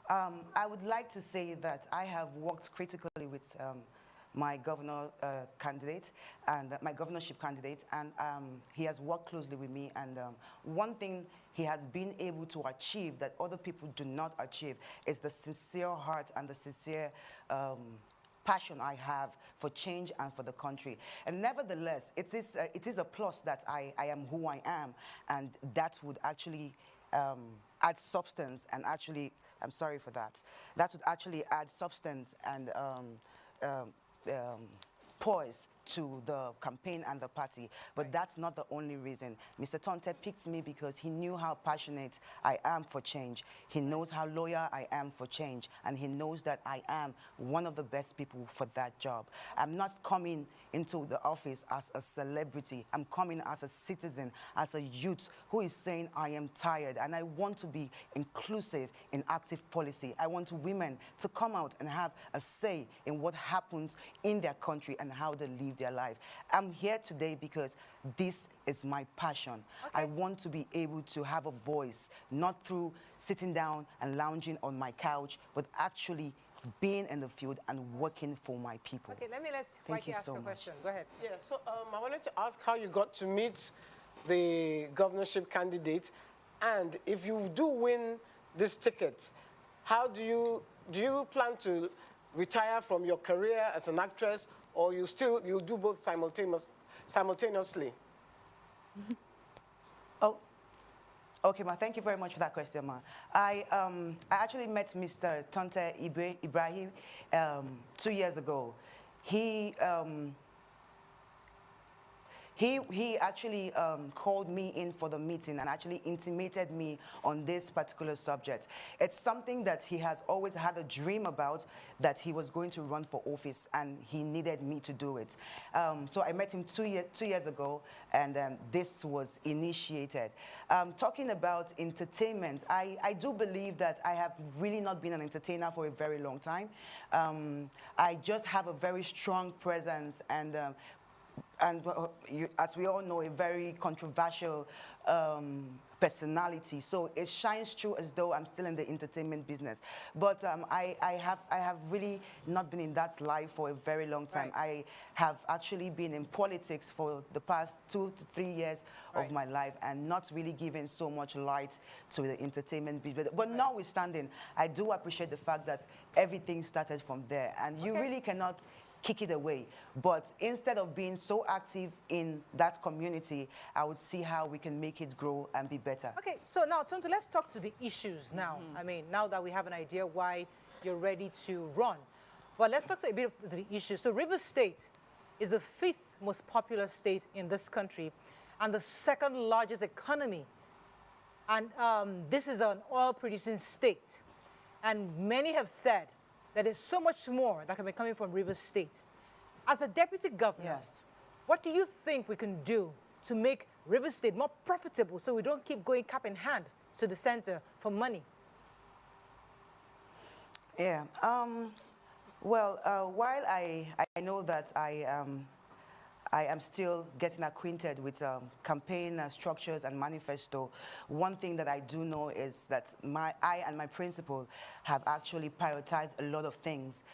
I would like to say that I have worked critically with my governor candidate and my governorship candidate, and he has worked closely with me. And one thing he has been able to achieve that other people do not achieve is the sincere heart and the sincere passion I have for change and for the country. And nevertheless, it is a plus that I am who I am, and that would actually add substance and actually, I'm sorry for that, that would actually add substance and poise to the campaign and the party. But that's not the only reason. Mr. Tonte picked me because he knew how passionate I am for change. He knows how loyal I am for change. And he knows that I am one of the best people for that job. I'm not coming into the office as a celebrity. I'm coming as a citizen, as a youth who is saying I am tired and I want to be inclusive in active policy. I want women to come out and have a say in what happens in their country and how they live their life. I'm here today because this is my passion. Okay. I want to be able to have a voice, not through sitting down and lounging on my couch, but actually being in the field and working for my people. Okay, Thank you ask a question. Go ahead. Yeah, so I wanted to ask how you got to meet the governorship candidate, and if you do win this ticket, how do you plan to retire from your career as an actress, or you'll do both simultaneously? Oh, okay, ma. Thank you very much for that question, ma. I actually met Mr. Tonte Ibrahim 2 years ago. He he actually called me in for the meeting and actually intimated me on this particular subject. It's something that he has always had a dream about, that he was going to run for office, and he needed me to do it. So I met him 2 years ago, and this was initiated. Talking about entertainment, I do believe that I have really not been an entertainer for a very long time. I just have a very strong presence, and as we all know, a very controversial personality. So it shines through as though I'm still in the entertainment business. But I have really not been in that life for a very long time. Right. I have actually been in politics for the past 2 to 3 years of my life, and not really given so much light to the entertainment business. But notwithstanding, I do appreciate the fact that everything started from there, and you really cannot kick it away. But instead of being so active in that community, I would see how we can make it grow and be better. Okay, so now, Tonto, let's talk to the issues now. I mean, now that we have an idea why you're ready to run. But let's talk to a bit of the issues. So Rivers State is the 5th most populous state in this country and the 2nd largest economy. And this is an oil-producing state. And many have said that there's so much more that can be coming from Rivers State. As a deputy governor, what do you think we can do to make Rivers State more profitable so we don't keep going cap in hand to the center for money? Yeah. Well, while I know that I am still getting acquainted with campaign structures and manifesto, one thing that I do know is that I and my principal have actually prioritized a lot of things,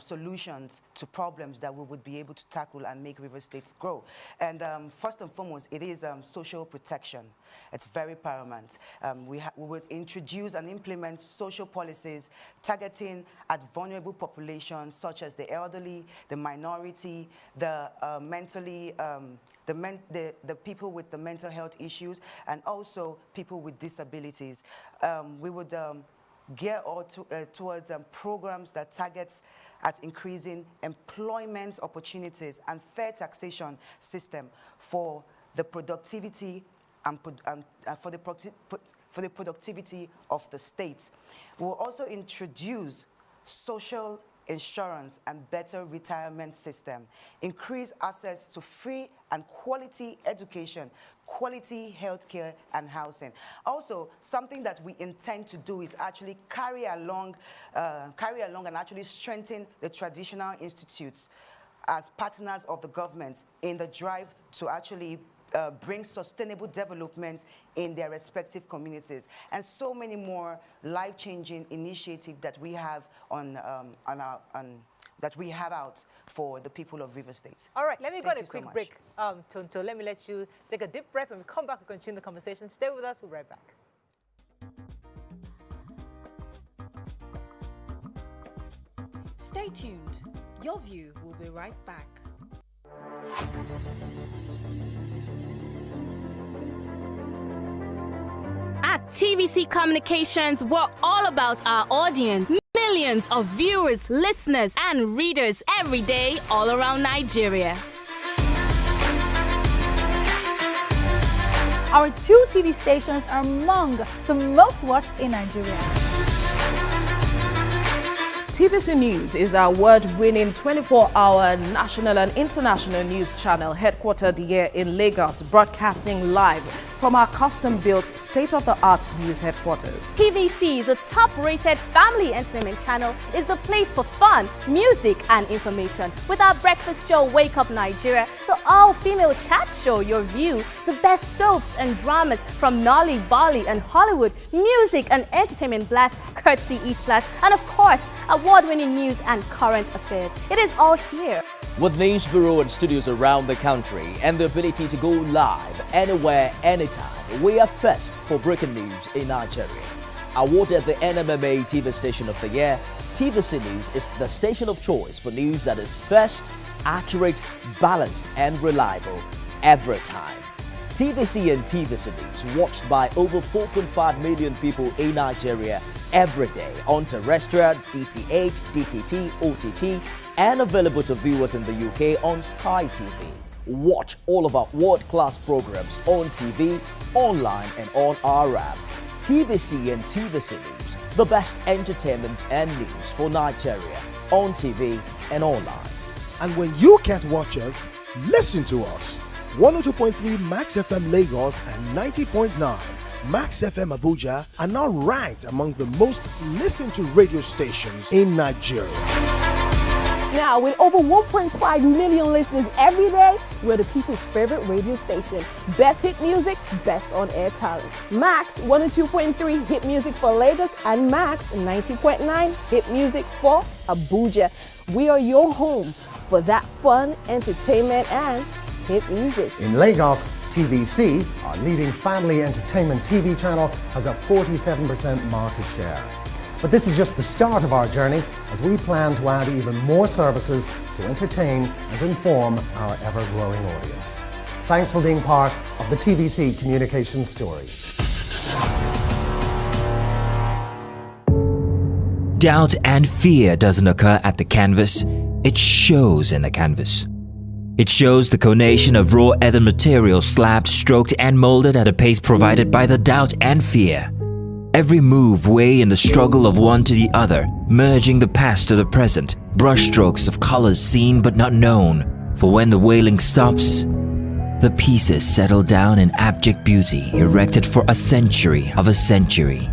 solutions to problems that we would be able to tackle and make River States grow. And first and foremost, it is social protection. It's very paramount. We would introduce and implement social policies targeting at vulnerable populations such as the elderly, the minority, the the people with the mental health issues, and also people with disabilities. We would gear all towards programs that targets at increasing employment opportunities and fair taxation system for the productivity and for the productivity of the states. We'll also introduce social insurance and better retirement system, increase access to free and quality education, quality healthcare and housing. Also, something that we intend to do is actually carry along and actually strengthen the traditional institutes as partners of the government in the drive to actually bring sustainable development in their respective communities, and so many more life-changing initiatives that we have that we have out for the people of River State. All right, let me go on a so quick much. break, Tonto. Let me let you take a deep breath. When we come back, we'll continue the conversation. Stay with us. We'll be right back. Stay tuned. Your View will be right back. At TVC Communications, we're all about our audience. Millions of viewers, listeners, and readers every day all around Nigeria. Our 2 TV stations are among the most watched in Nigeria. TVC News is our award-winning 24-hour national and international news channel headquartered here in Lagos, broadcasting live from our custom-built state-of-the-art news headquarters. TVC, the top-rated family entertainment channel, is the place for fun, music, and information. With our breakfast show, Wake Up Nigeria, the all-female chat show, Your View, the best soaps and dramas from Nolly, Bolly, and Hollywood, music and entertainment blast, courtesy E-Splash, and of course, award-winning news and current affairs. It is all here. With news bureau and studios around the country and the ability to go live anywhere, anytime, we are first for breaking news in Nigeria. Awarded the NMMA TV Station of the Year, TVC News is the station of choice for news that is first, accurate, balanced, and reliable every time. TVC and TVC News watched by over 4.5 million people in Nigeria every day on terrestrial, DTH, DTT, OTT, and available to viewers in the UK on Sky TV. Watch all of our world-class programs on TV, online and on our app. TVC and TVC News, the best entertainment and news for Nigeria, on TV and online. And when you can't watch us, listen to us. 102.3 Max FM Lagos and 90.9 Max FM Abuja are now ranked among the most listened to radio stations in Nigeria. Now, with over 1.5 million listeners every day, we're the people's favorite radio station. Best hit music, best on-air talent. Max 102.3 hit music for Lagos and Max 90.9 hit music for Abuja. We are your home for that fun, entertainment, and hit music. In Lagos, TVC, our leading family entertainment TV channel, has a 47% market share. But this is just the start of our journey, as we plan to add even more services to entertain and inform our ever-growing audience. Thanks for being part of the TVC communications story. Doubt and fear doesn't occur at the canvas, it shows in the canvas. It shows the conation of raw earthen material slabbed, stroked and molded at a pace provided by the doubt and fear. Every move way in the struggle of one to the other, merging the past to the present, brushstrokes of colors seen but not known. For when the wailing stops, the pieces settle down in abject beauty erected for a century of a century.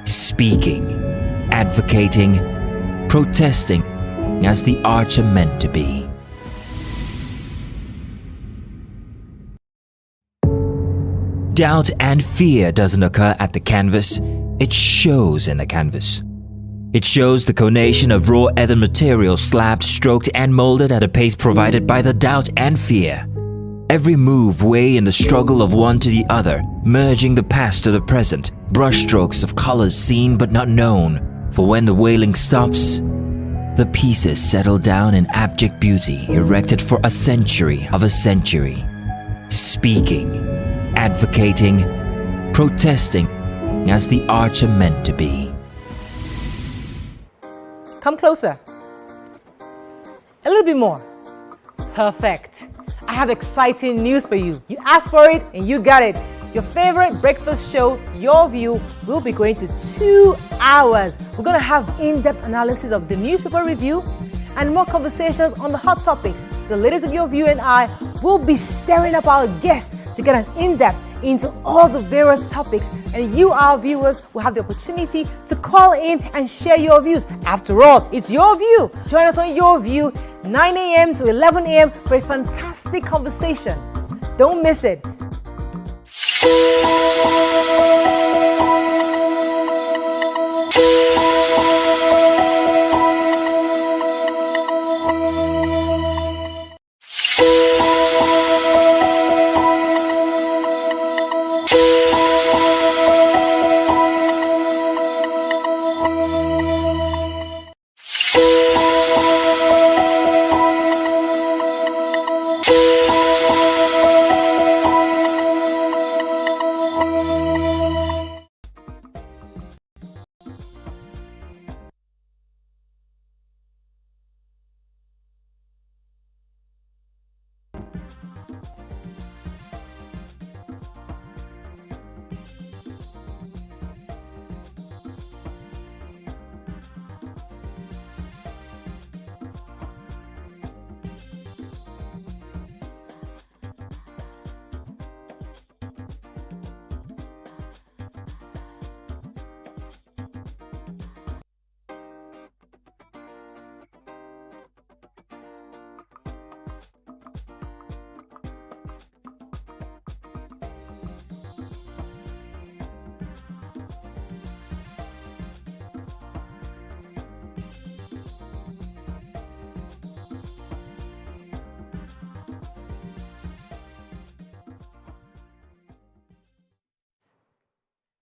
Speaking, advocating, protesting as the arts are meant to be. Doubt and fear doesn't occur at the canvas, it shows in the canvas. It shows the conation of raw earthen material slabbed, stroked and molded at a pace provided by the doubt and fear. Every move way in the struggle of one to the other, merging the past to the present, brushstrokes of colors seen but not known. For when the wailing stops, the pieces settle down in abject beauty erected for a century of a century. Speaking, advocating, protesting as the arts are meant to be. Come closer. A little bit more. Perfect. I have exciting news for you. You asked for it and you got it. Your favorite breakfast show, YourView, will be going to 2 hours. We're going to have in-depth analysis of the newspaper review and more conversations on the hot topics. The ladies of YourView and I will be stirring up our guests to get an in-depth into all the various topics, and you, our viewers, will have the opportunity to call in and share your views. After all, it's your view. Join us on YourView, 9 a.m. to 11 a.m. for a fantastic conversation. Don't miss it.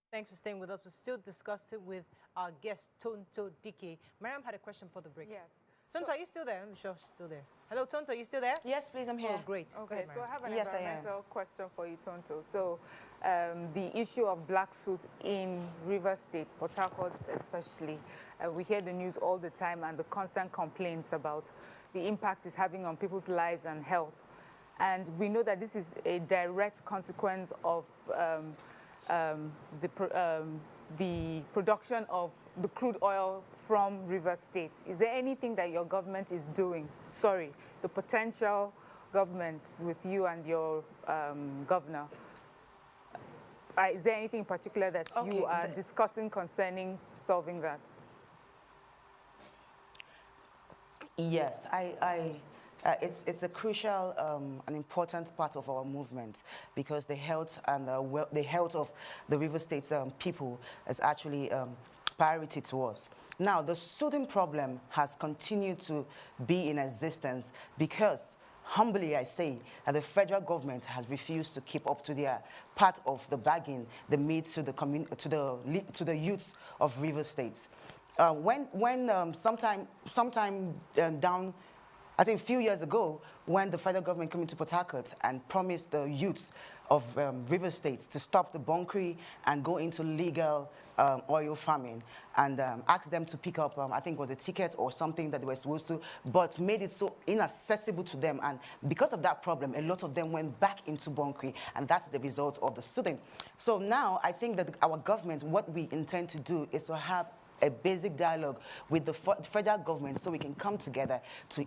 Thanks for staying with us. We're still discussing with our guest, Tonto Dikeh. Mariam had a question for the break. Yes. Tonto, are you still there? I'm sure she's still there. Hello, Tonto, are you still there? Yes, please, I'm here. Oh, great. Okay, so I have an Yes, I am. environmental question for you, Tonto. So the issue of black soot in River State, Port Harcourt especially, we hear the news all the time and the constant complaints about the impact it's having on people's lives and health. And we know that this is a direct consequence of the production of the crude oil from River State. Is there anything that your government is doing? Sorry, the potential government with you and your governor. Is there anything in particular that you are discussing concerning solving that? Yes, it's a crucial and important part of our movement because the health and the health of the River State's people is actually priority to us. Now, the soothing problem has continued to be in existence because, humbly I say, that the federal government has refused to keep up to their part of the bargain they made to the youths of River States. Sometime down, I think a few years ago, when the federal government came into Port Harcourt and promised the youths of River States to stop the bunkery and go into legal oil farming and asked them to pick up, I think it was a ticket or something that they were supposed to, but made it so inaccessible to them. And because of that problem, a lot of them went back into bunkery, and that's the result of the soothing. So now I think that our government, what we intend to do is to have a basic dialogue with the federal government so we can come together to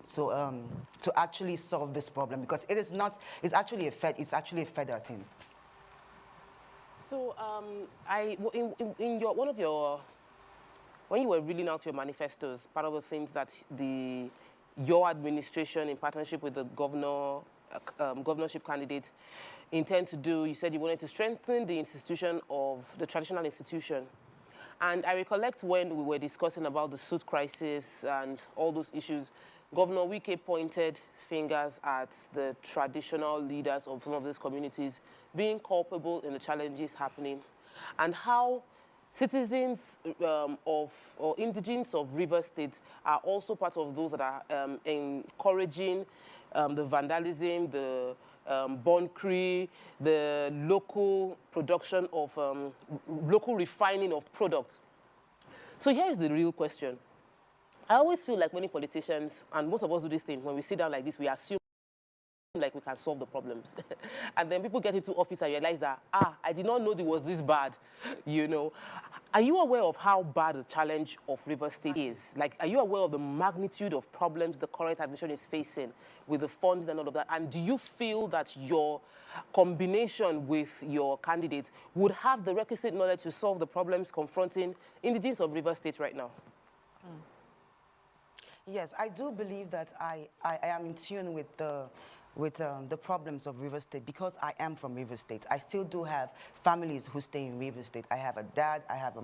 actually solve this problem, because it's actually a federal thing. So when you were reading out your manifestos, part of the things that your administration in partnership with the governorship candidate intend to do, you said you wanted to strengthen the institution of the traditional institution. And I recollect when we were discussing about the suit crisis and all those issues, Governor Wike pointed fingers at the traditional leaders of some of these communities being culpable in the challenges happening, and how citizens or indigents of River State are also part of those that are encouraging the vandalism, the bunkery, the local production of, local refining of products. So here is the real question. I always feel like many politicians, and most of us do this thing, when we sit down like this, we assume like we can solve the problems. And then people get into office and realize that, I did not know it was this bad, you know. Are you aware of how bad the challenge of River State is? Like, are you aware of the magnitude of problems the current administration is facing with the funds and all of that? And do you feel that your combination with your candidates would have the requisite knowledge to solve the problems confronting indigents of River State right now? Yes, I do believe that I am in tune with the problems of River State because I am from River State. I still do have families who stay in River State. I have a dad, I have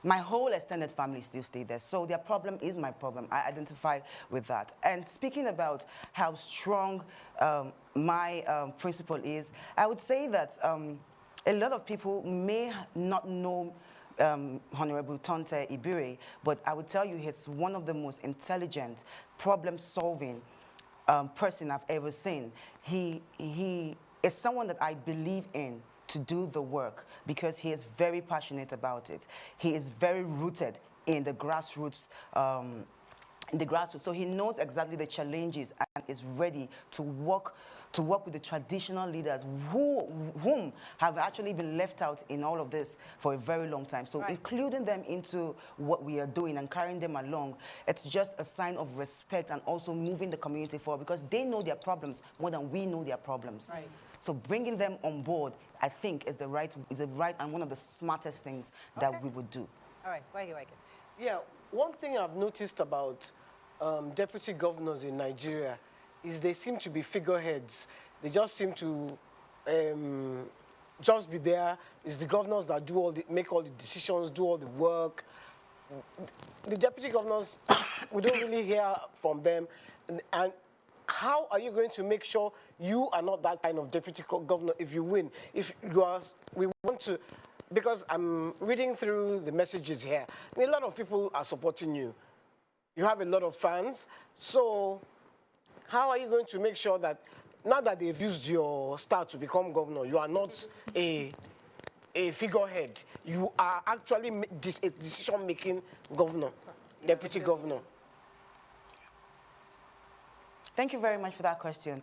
my whole extended family still stay there. So their problem is my problem. I identify with that. And speaking about how strong my principle is, I would say that a lot of people may not know Honorable Tonto Ibire, but I would tell you he's one of the most intelligent, problem-solving person I've ever seen. He is someone that I believe in to do the work because he is very passionate about it. He is very rooted in the grassroots. So he knows exactly the challenges and is ready to work with the traditional leaders whom have actually been left out in all of this for a very long time. So including them into what we are doing and carrying them along, it's just a sign of respect and also moving the community forward because they know their problems more than we know their problems. Right. So bringing them on board, I think, is the right and one of the smartest things that we would do. All right, Wike. Yeah, one thing I've noticed about deputy governors in Nigeria is they seem to be figureheads. They just seem to just be there. It's the governors that make all the decisions, do all the work. The deputy governors, we don't really hear from them. And how are you going to make sure you are not that kind of deputy governor if you win? If you are, we want to, because I'm reading through the messages here, and a lot of people are supporting you. You have a lot of fans, so how are you going to make sure that now that they've used your star to become governor, you are not a figurehead? You are actually a decision-making governor, deputy governor. Thank you very much for that question.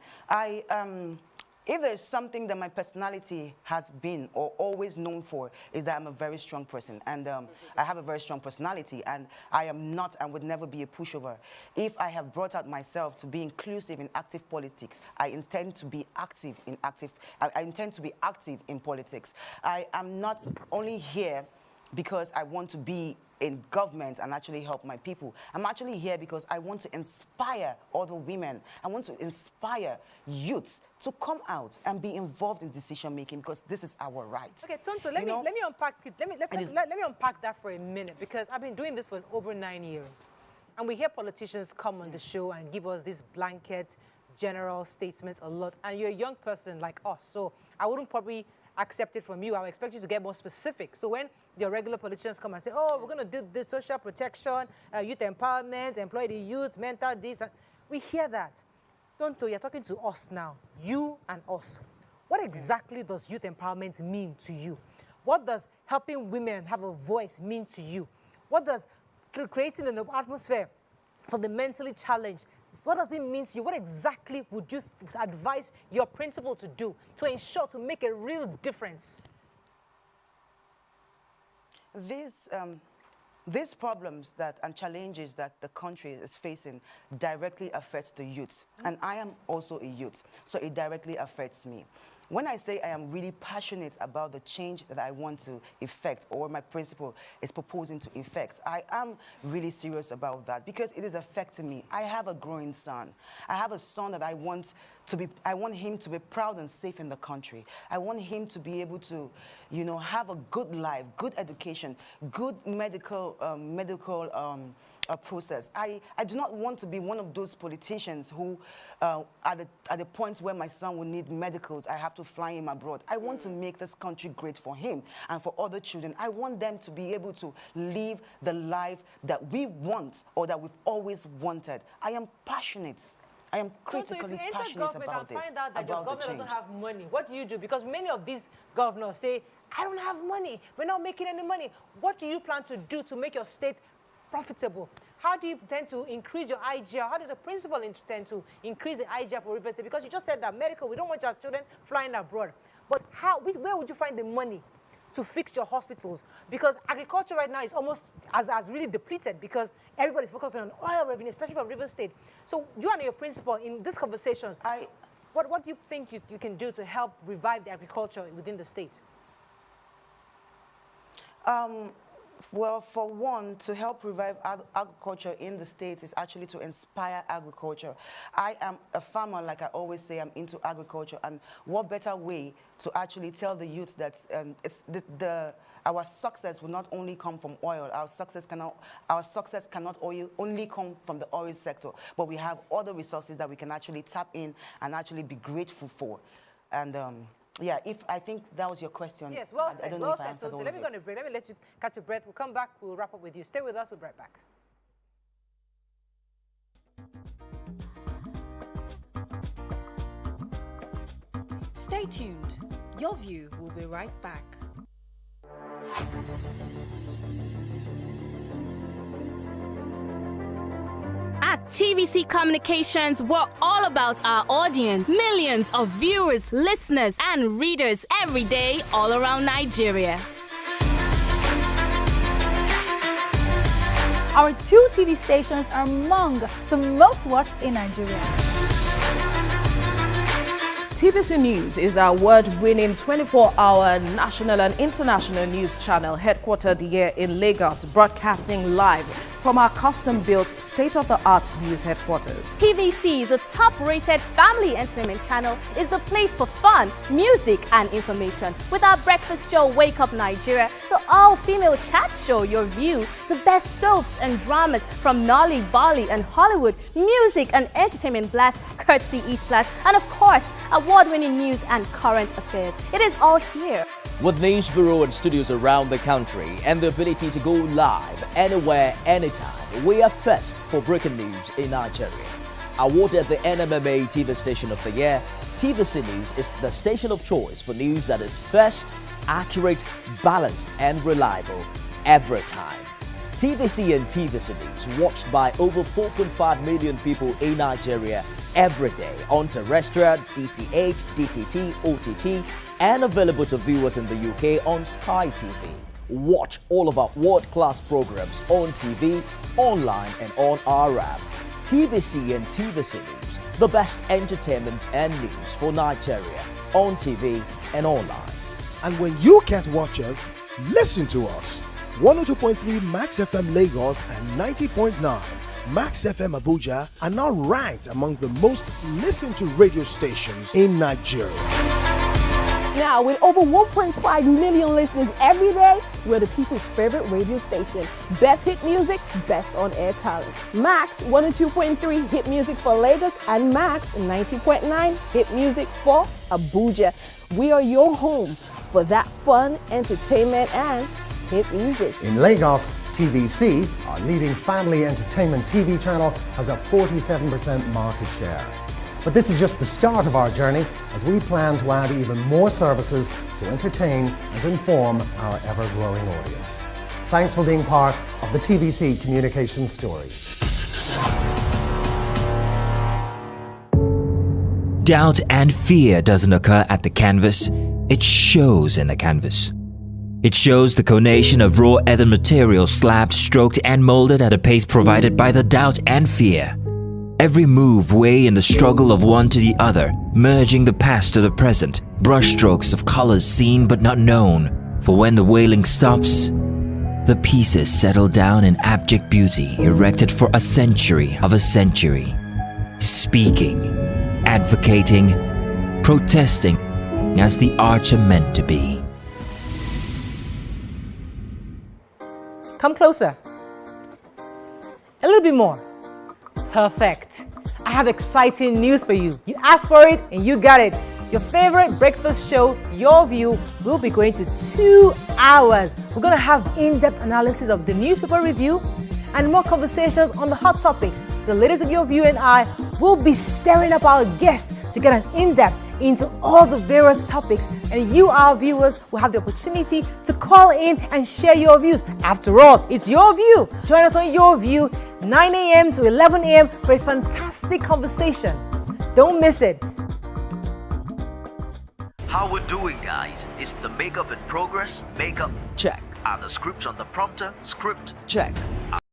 If there's something that my personality has been or always known for, is that I'm a very strong person, and I have a very strong personality, and I am not and would never be a pushover. If I have brought out myself to be inclusive in active politics, I intend to be active in politics. I am not only here because I want to be in government and actually help my people. I'm actually here because I want to inspire other women. I want to inspire youths to come out and be involved in decision making, because this is our right. Okay, Tonto, let me unpack it. Let me unpack that for a minute, because I've been doing this for over 9 years, and we hear politicians come on the show and give us these blanket general statements a lot. And you're a young person like us, so I wouldn't probably accept it from you. I would expect you to get more specific. So when the regular politicians come and say, oh, we're going to do this social protection, youth empowerment, employ the youth, mental this, we hear that. Tonto, you're talking to us now, you and us. What exactly does youth empowerment mean to you? What does helping women have a voice mean to you? What does creating an atmosphere for the mentally challenged, what does it mean to you? What exactly would you advise your principal to do to ensure to make a real difference? These problems and challenges that the country is facing directly affects the youth. And I am also a youth, so it directly affects me. When I say I am really passionate about the change that I want to effect, or my principal is proposing to effect, I am really serious about that, because it is affecting me. I have a growing son. I have a son that I want him to be proud and safe in the country. I want him to be able to, have a good life, good education, good medical process. I do not want to be one of those politicians who, at the point where my son will need medicals, I have to fly him abroad. I want to make this country great for him and for other children. I want them to be able to live the life that we want, or that we've always wanted. I am passionate. I am critically passionate about this, find out that your about governor the change. doesn't have money. What do you do? Because many of these governors say, I don't have money. We're not making any money. What do you plan to do to make your state profitable? How do you intend to increase your IGR? How does the principal intend to increase the IGR for River State? Because you just said that medical, we don't want our children flying abroad. But where would you find the money to fix your hospitals? Because agriculture right now is almost as really depleted, because everybody's focusing on oil revenue, especially from River State. So you and your principal, in these conversations, what do you think you can do to help revive the agriculture within the state? Well, for one, to help revive agriculture in the state is actually to inspire agriculture. I am a farmer, like I always say, I'm into agriculture. And what better way to actually tell the youth that our success will not only come from oil. Our success cannot only come from the oil sector, but we have other resources that we can actually tap in and actually be grateful for. And yeah, I think that was your question. Yes, well said. I don't know if I answered all of it. Let me go on a break. Let me let you catch your breath. We'll come back. We'll wrap up with you. Stay with us. We'll be right back. Stay tuned. Your View will be right back. At TVC Communications, we're all about our audience. Millions of viewers, listeners, and readers every day, all around Nigeria. Our 2 TV stations are among the most watched in Nigeria. TVC News is our award-winning 24-hour national and international news channel headquartered here in Lagos, broadcasting live from our custom-built state-of-the-art news headquarters. TVC, the top-rated family entertainment channel, is the place for fun, music, and information. With our breakfast show, Wake Up Nigeria, the all-female chat show, Your View, the best soaps and dramas from Nolly, Bolly, and Hollywood, music and entertainment blast, courtesy E-Splash, and of course, award-winning news and current affairs. It is all here. With news bureau and studios around the country and the ability to go live anywhere, anytime, we are first for breaking news in Nigeria. Awarded the NMMA TV Station of the Year, TVC News is the station of choice for news that is first, accurate, balanced, and reliable every time. TVC and TVC News watched by over 4.5 million people in Nigeria every day on terrestrial, DTH, DTT, OTT, and available to viewers in the UK on Sky TV. Watch all of our world-class programs on TV, online, and on our app. TVC and TVC News, the best entertainment and news for Nigeria on TV and online. And when you can't watch us, listen to us. 102.3 Max FM Lagos and 90.9 Max FM Abuja are now ranked among the most listened to radio stations in Nigeria. Now, with over 1.5 million listeners every day, we're the people's favorite radio station. Best hit music, best on-air talent. Max 102.3 hit music for Lagos and Max 90.9 hit music for Abuja. We are your home for that fun, entertainment, and hit music. In Lagos, TVC, our leading family entertainment TV channel, has a 47% market share. But this is just the start of our journey, as we plan to add even more services to entertain and inform our ever-growing audience. Thanks for being part of the TVC communications story. Doubt and fear doesn't occur at the canvas, it shows in the canvas. It shows the conation of raw earthen material slabbed, stroked and molded at a pace provided by the doubt and fear. Every move way in the struggle of one to the other, merging the past to the present, brushstrokes of colors seen but not known. For when the wailing stops, the pieces settle down in abject beauty erected for a century of a century. Speaking, advocating, protesting as the arts are meant to be. Come closer. A little bit more. Perfect. I have exciting news for you. You asked for it and you got it. Your favorite breakfast show, Your View, will be going to 2 hours. We're going to have in-depth analysis of the newspaper review and more conversations on the hot topics. The ladies of Your View and I will be stirring up our guests to get an in-depth into all the various topics, and you, our viewers, will have the opportunity to call in and share your views. After all, it's your view. Join us on Your View, 9 a.m. to 11 a.m. for a fantastic conversation. Don't miss it. How we're doing, guys? Is the makeup in progress? Makeup, check. Are the scripts on the prompter? Script, check.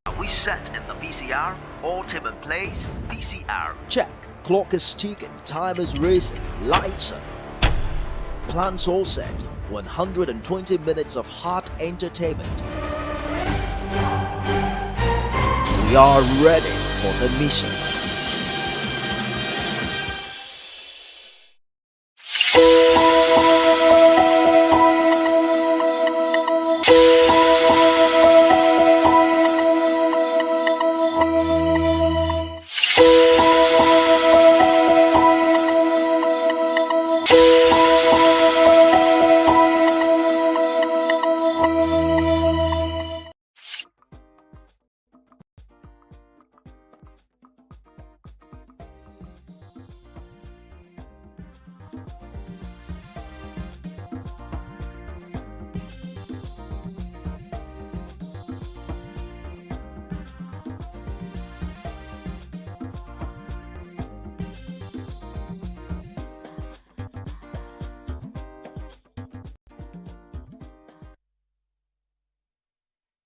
Are we set in the VCR? All tape in place? VCR, check. Clock is ticking, time is racing, lights are. Plans all set. 120 minutes of hot entertainment. We are ready for the mission.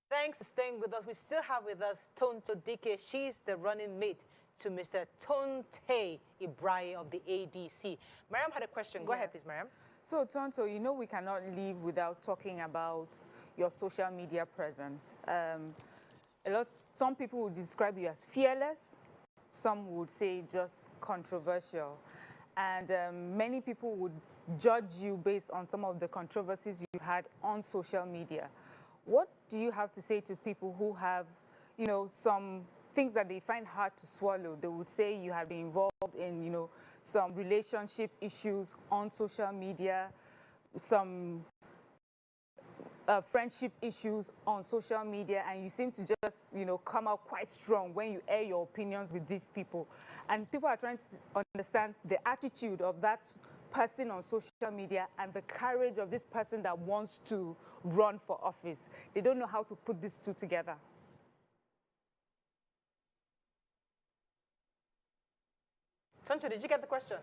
Thanks for staying with us. We still have with us Tonto Dikeh. She's the running mate to Mr. Tonto Ibrahim of the ADC. Mariam had a question. Go ahead, please, Mariam. So, Tonto, you know we cannot live without talking about your social media presence. Some people would describe you as fearless. Some would say just controversial. And many people would judge you based on some of the controversies you had on social media. What do you have to say to people who have, you know, some things that they find hard to swallow? They would say you have been involved in, you know, some relationship issues on social media, some friendship issues on social media, and you seem to just, you know, come out quite strong when you air your opinions with these people. And people are trying to understand the attitude of that person on social media and the courage of this person that wants to run for office. They don't know how to put these two together. Tonto, did you get the question?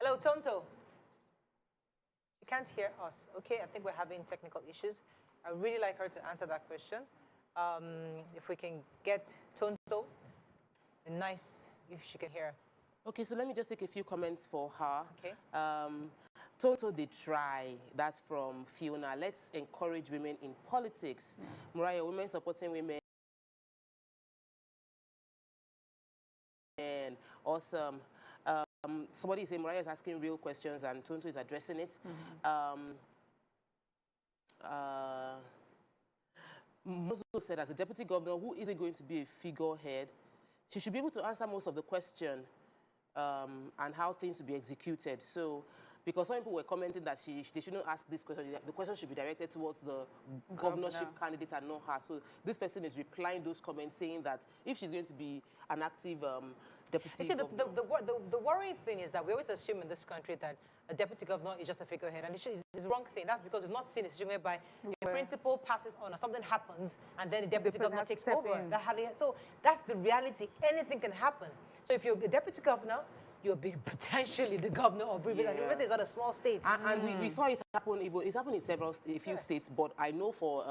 Hello, Tonto. You can't hear us. Okay, I think we're having technical issues. I would really like her to answer that question. If we can get Tonto, nice, if she can hear. Okay, so let me just take a few comments for her. Okay. Tonto, they try. That's from Fiona. Let's encourage women in politics. Mariah, women supporting women. And awesome. Somebody is saying Mariah is asking real questions and Tonto is addressing it. Mozo said, as a deputy governor, who isn't going to be a figurehead, she should be able to answer most of the question and how things will be executed. So, because some people were commenting that they shouldn't ask this question. The question should be directed towards the governorship candidate and not her. So this person is replying those comments saying that if she's going to be an active deputy governor. The worrying thing is that we always assume in this country that a deputy governor is just a figurehead, and it's the wrong thing. That's because we've not seen a situation whereby the principal passes on or something happens, and then the deputy governor takes over. So that's the reality. Anything can happen. So if you're a deputy governor, you'll be potentially the governor of Rivers, and Rivers is not a small state. And we saw it happen. It's happened in a few states, but I know for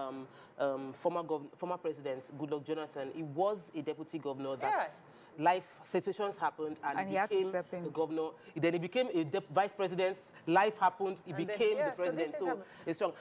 former President Goodluck Jonathan, he was a deputy governor. Life situations happened, and he became the governor. Then he became a vice president. Life happened. He became the president. So it's strong.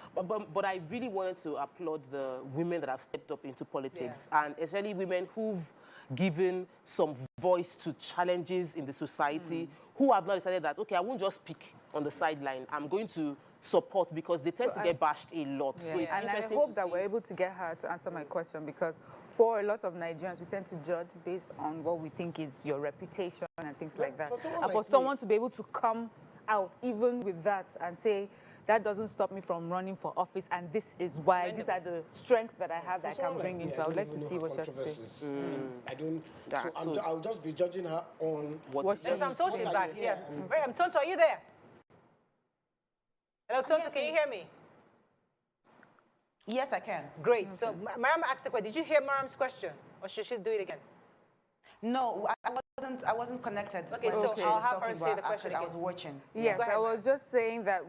But I really wanted to applaud the women that have stepped up into politics, and especially women who've given some voice to challenges in the society, who have not decided that, okay, I won't just speak on the sideline. I'm going to support, because they tend to get bashed a lot. So it's interesting. I hope that we're able to get her to answer my question, because for a lot of Nigerians, we tend to judge based on what we think is your reputation and things like that. And for someone to be able to come out even with that and say, that doesn't stop me from running for office, and this is why, these are the strengths that I have that I can bring into. I would like to see what she has to say. I don't, so I'll just be judging her on what she says. I'm Tonto back here. Tonto, are you there? Hello, Tonto, can you hear me? Yes, I can. Great. So, Mariam asked the question. Did you hear Mariam's question, or should she do it again? No, I wasn't connected. Okay, so I'll have her say the question again. I was watching. Yes, I was just saying that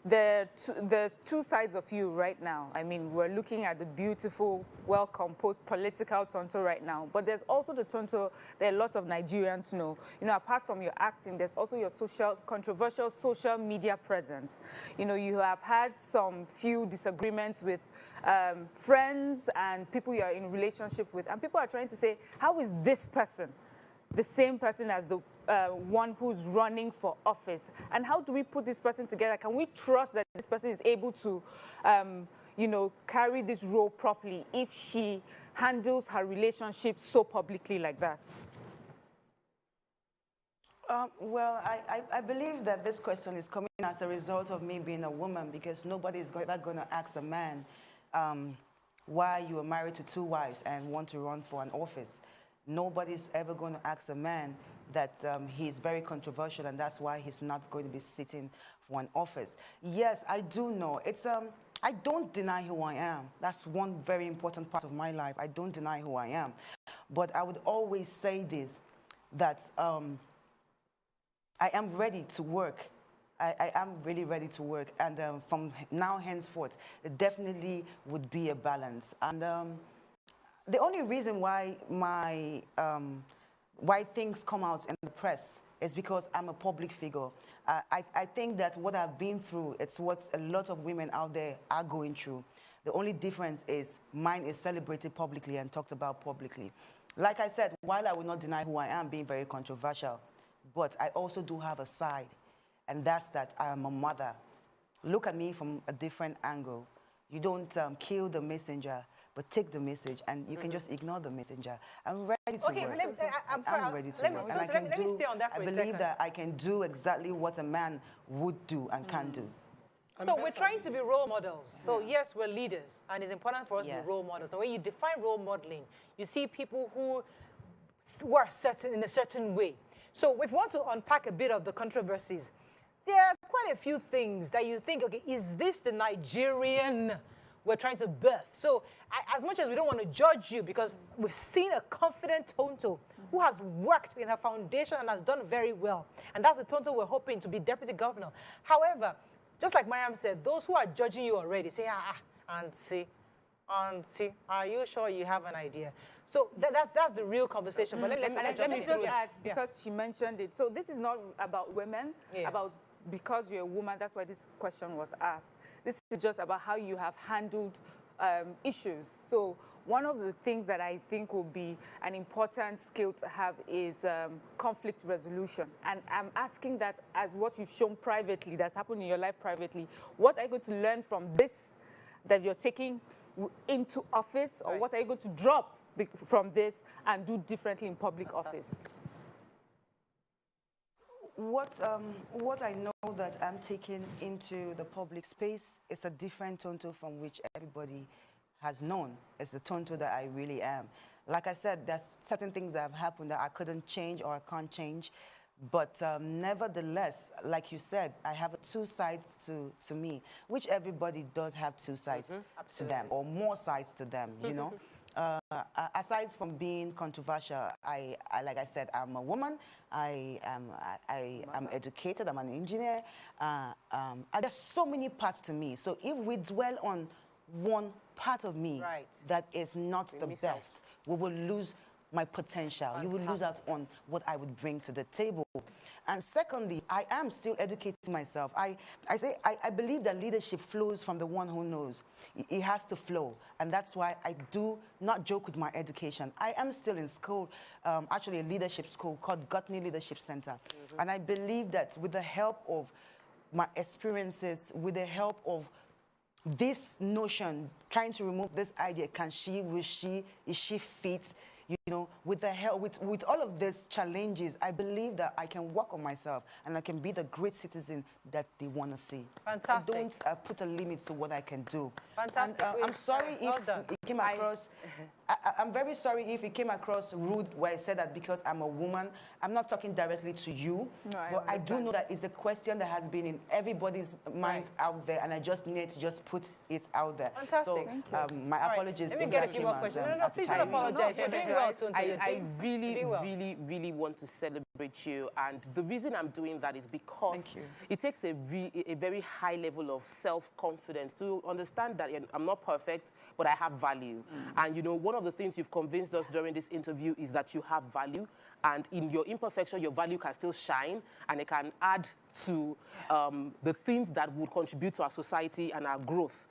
there's two sides of you right now. I mean, we're looking at the beautiful, well-composed political Tonto right now, but there's also the Tonto that a lot of Nigerians know. You know, apart from your acting, there's also your controversial social media presence. You know, you have had some few disagreements with friends and people you are in relationship with, and people are trying to say, how is this person the same person as the one who's running for office? And how do we put this person together? Can we trust that this person is able to, you know, carry this role properly if she handles her relationship so publicly like that? Well, I believe that this question is coming as a result of me being a woman, because nobody is ever going to ask a man why you are married to 2 wives and want to run for an office. Nobody's ever going to ask a man that he's very controversial and that's why he's not going to be sitting for an office. Yes, I do know. I don't deny who I am. That's one very important part of my life. I don't deny who I am. But I would always say this, that I am ready to work. I am really ready to work. And from now henceforth, it definitely would be a balance. And the only reason why why things come out in the press is because I'm a public figure. I think that what I've been through, it's what a lot of women out there are going through. The only difference is mine is celebrated publicly and talked about publicly. Like I said, while I will not deny who I am, being very controversial, but I also do have a side, and that's that I am a mother. Look at me from a different angle. You don't kill the messenger, but take the message, and you can just ignore the messenger. I'm ready to work. I'm ready to work. And let me stay on that for a second. I believe that I can do exactly what a man would do and can do. So we're trying to be role models. So yes, we're leaders, and it's important for us to be role models. And when you define role modeling, you see people who are certain in a certain way. So if we want to unpack a bit of the controversies, there are quite a few things that you think, okay, is this the Nigerian we're trying to birth? So as much as we don't want to judge you, because we've seen a confident Tonto who has worked in her foundation and has done very well. And that's the Tonto we're hoping to be deputy governor. However, just like Mariam said, those who are judging you already say, auntie, are you sure you have an idea? So that's the real conversation. But let me just add, because she mentioned it. So this is not about women, about because you're a woman, that's why this question was asked. This is just about how you have handled issues. So one of the things that I think will be an important skill to have is conflict resolution. And I'm asking that as what you've shown privately, that's happened in your life privately, what are you going to learn from this that you're taking into office, or what are you going to drop from this and do differently in public office? What I know that I'm taking into the public space is a different Tonto from which everybody has known. It's the Tonto that I really am. Like I said, there's certain things that have happened that I couldn't change or I can't change. But nevertheless, like you said, I have two sides to me, which everybody does have two sides to them, or more sides to them, you know. Aside from being controversial, like I said, I'm a woman. I am educated. I'm an engineer. There's so many parts to me. So if we dwell on one part of me that is not the best, we will lose my potential. You will lose out on what I would bring to the table. And secondly, I am still educating myself. I believe that leadership flows from the one who knows. It has to flow. And that's why I do not joke with my education. I am still in school, actually a leadership school called GOTV Leadership Center. And I believe that with the help of my experiences, with the help of this notion, trying to remove this idea, can she, will she, is she fit? You know, with the help, with all of these challenges, I believe that I can work on myself and I can be the great citizen that they want to see. Fantastic. I don't put a limit to what I can do. Fantastic. And, I'm sorry if it came across, I'm very sorry if it came across rude where I said that because I'm a woman. I'm not talking directly to you, but I do know that it's a question that has been in everybody's minds out there, and I just need to just put it out there. Fantastic. So my apologies. Let me get a few more questions. No, please don't apologize. You're doing well, Tonto. I really want to celebrate you, and the reason I'm doing that is because it takes a very high level of self-confidence to understand that I'm not perfect, but I have value. And you know, one of the things you've convinced us during this interview is that you have value, and in your imperfection, your value can still shine, and it can add to the things that would contribute to our society and our growth.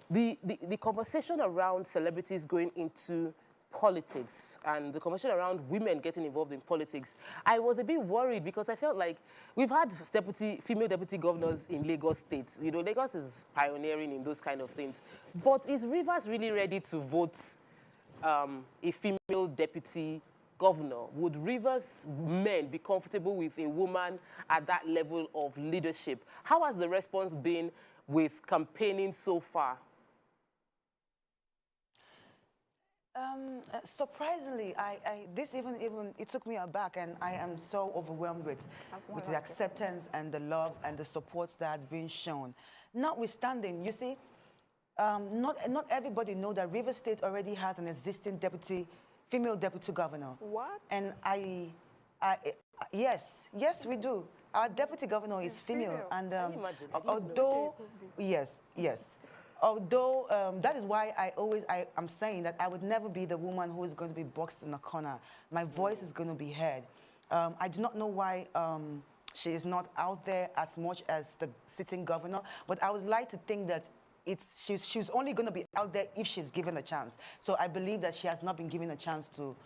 The conversation around celebrities going into politics and the conversation around women getting involved in politics, I was a bit worried because I felt like we've had female deputy governors in Lagos State. You know, Lagos is pioneering in those kind of things. But is Rivers really ready to vote a female deputy governor? Would Rivers men be comfortable with a woman at that level of leadership? How has the response been with campaigning so far? Surprisingly, this even it took me aback, and I am so overwhelmed with the acceptance and the love and the support that has been shown. Notwithstanding, you see, not everybody know that Rivers State already has an existing female deputy governor. What? And yes, we do. Our deputy governor is female, and although yes. Although that is why I'm saying that I would never be the woman who is going to be boxed in a corner. My voice is going to be heard. I do not know why she is not out there as much as the sitting governor, but I would like to think that she's only going to be out there if she's given a chance. So I believe that she has not been given a chance to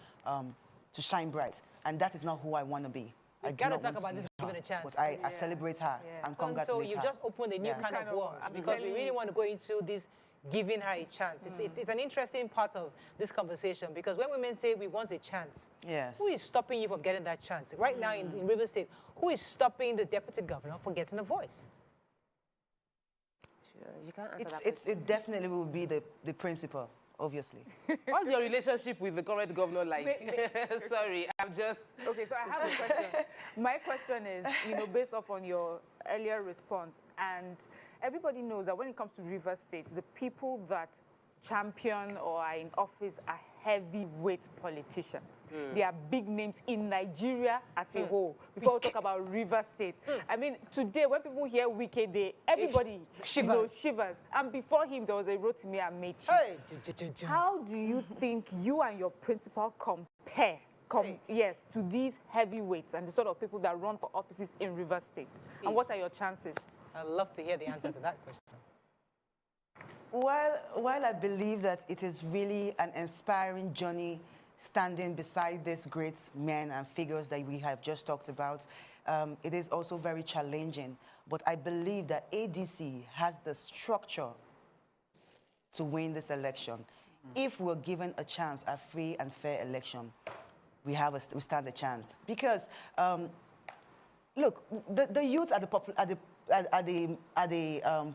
shine bright, and that is not who I want to be. We've got to talk about this given a chance. But I celebrate her and congratulate her. So you just opened a new kind of world because we really want to go into this giving her a chance. It's an interesting part of this conversation because when women say we want a chance, who is stopping you from getting that chance? Right now in Rivers State, who is stopping the deputy governor from getting a voice? You can't answer it definitely will be the principal. Obviously. What's your relationship with the current governor like? Sorry, I'm just... Okay, so I have a question. My question is, you know, based off on your earlier response, and everybody knows that when it comes to Rivers State, the people that champion or are in office are heavyweight politicians. They are big names in Nigeria as a whole. Before we talk about River State. I mean, today, when people hear Wike, everybody shivers. And before him, there was a Rotimi Amechi. Hey. How do you think you and your principal compare to these heavyweights and the sort of people that run for offices in River State? And what are your chances? I'd love to hear the answer to that question. While I believe that it is really an inspiring journey standing beside these great men and figures that we have just talked about, it is also very challenging. But I believe that ADC has the structure to win this election. If we're given a chance, a free and fair election, we stand a chance. Because, look, the youth are the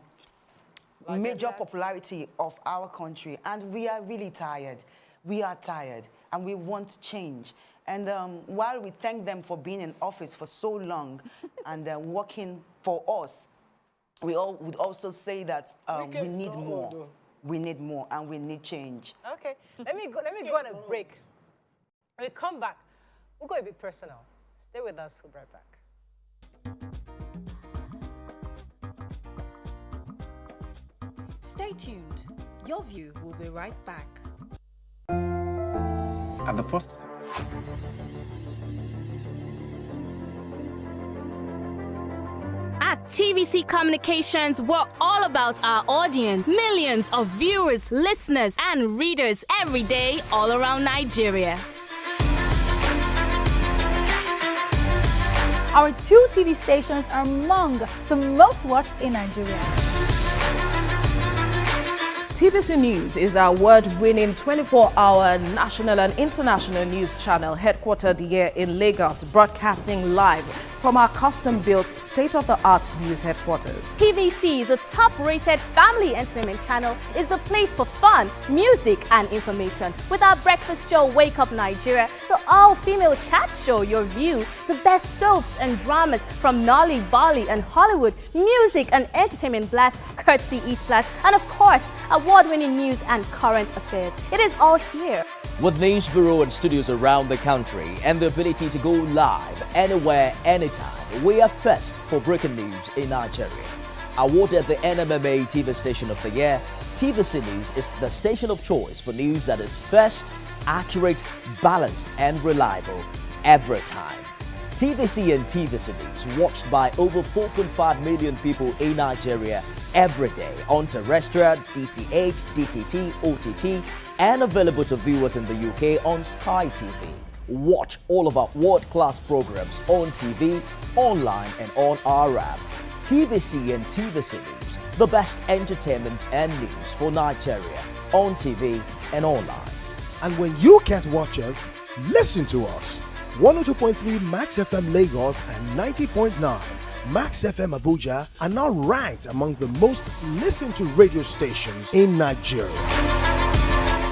major popularity of our country, and we are really tired. We are tired, and we want change. And while we thank them for being in office for so long and working for us, we would also say that we need more. We need more, and we need change. Okay, let me go on a break. When we come back, we'll go a bit personal. Stay with us. We'll be right back. Stay tuned. Your View will be right back. At the first... At TVC Communications, we're all about our audience. Millions of viewers, listeners, and readers every day all around Nigeria. Our 2 TV stations are among the most watched in Nigeria. TVC News is our award-winning 24-hour national and international news channel headquartered here in Lagos, broadcasting live from our custom-built state-of-the-art news headquarters. TVC, the top-rated family entertainment channel, is the place for fun, music, and information. With our breakfast show, Wake Up Nigeria, the all-female chat show, Your View, the best soaps and dramas from Nolly, Bolly, and Hollywood, music and entertainment blast, courtesy E-Splash, and of course, award-winning news and current affairs. It is all here. With news bureau and studios around the country and the ability to go live anywhere, anytime, we are first for breaking news in Nigeria. Awarded the NMMA TV Station of the Year, TVC News is the station of choice for news that is first, accurate, balanced, and reliable every time. TVC and TVC News watched by over 4.5 million people in Nigeria every day on terrestrial, DTH, DTT, OTT, and available to viewers in the UK on Sky TV. Watch all of our world-class programs on TV, online, and on our app. TVC and TVC News, the best entertainment and news for Nigeria on TV and online. And when you can't watch us, listen to us. 102.3 Max FM Lagos and 90.9 Max FM Abuja are now ranked among the most listened to radio stations in Nigeria.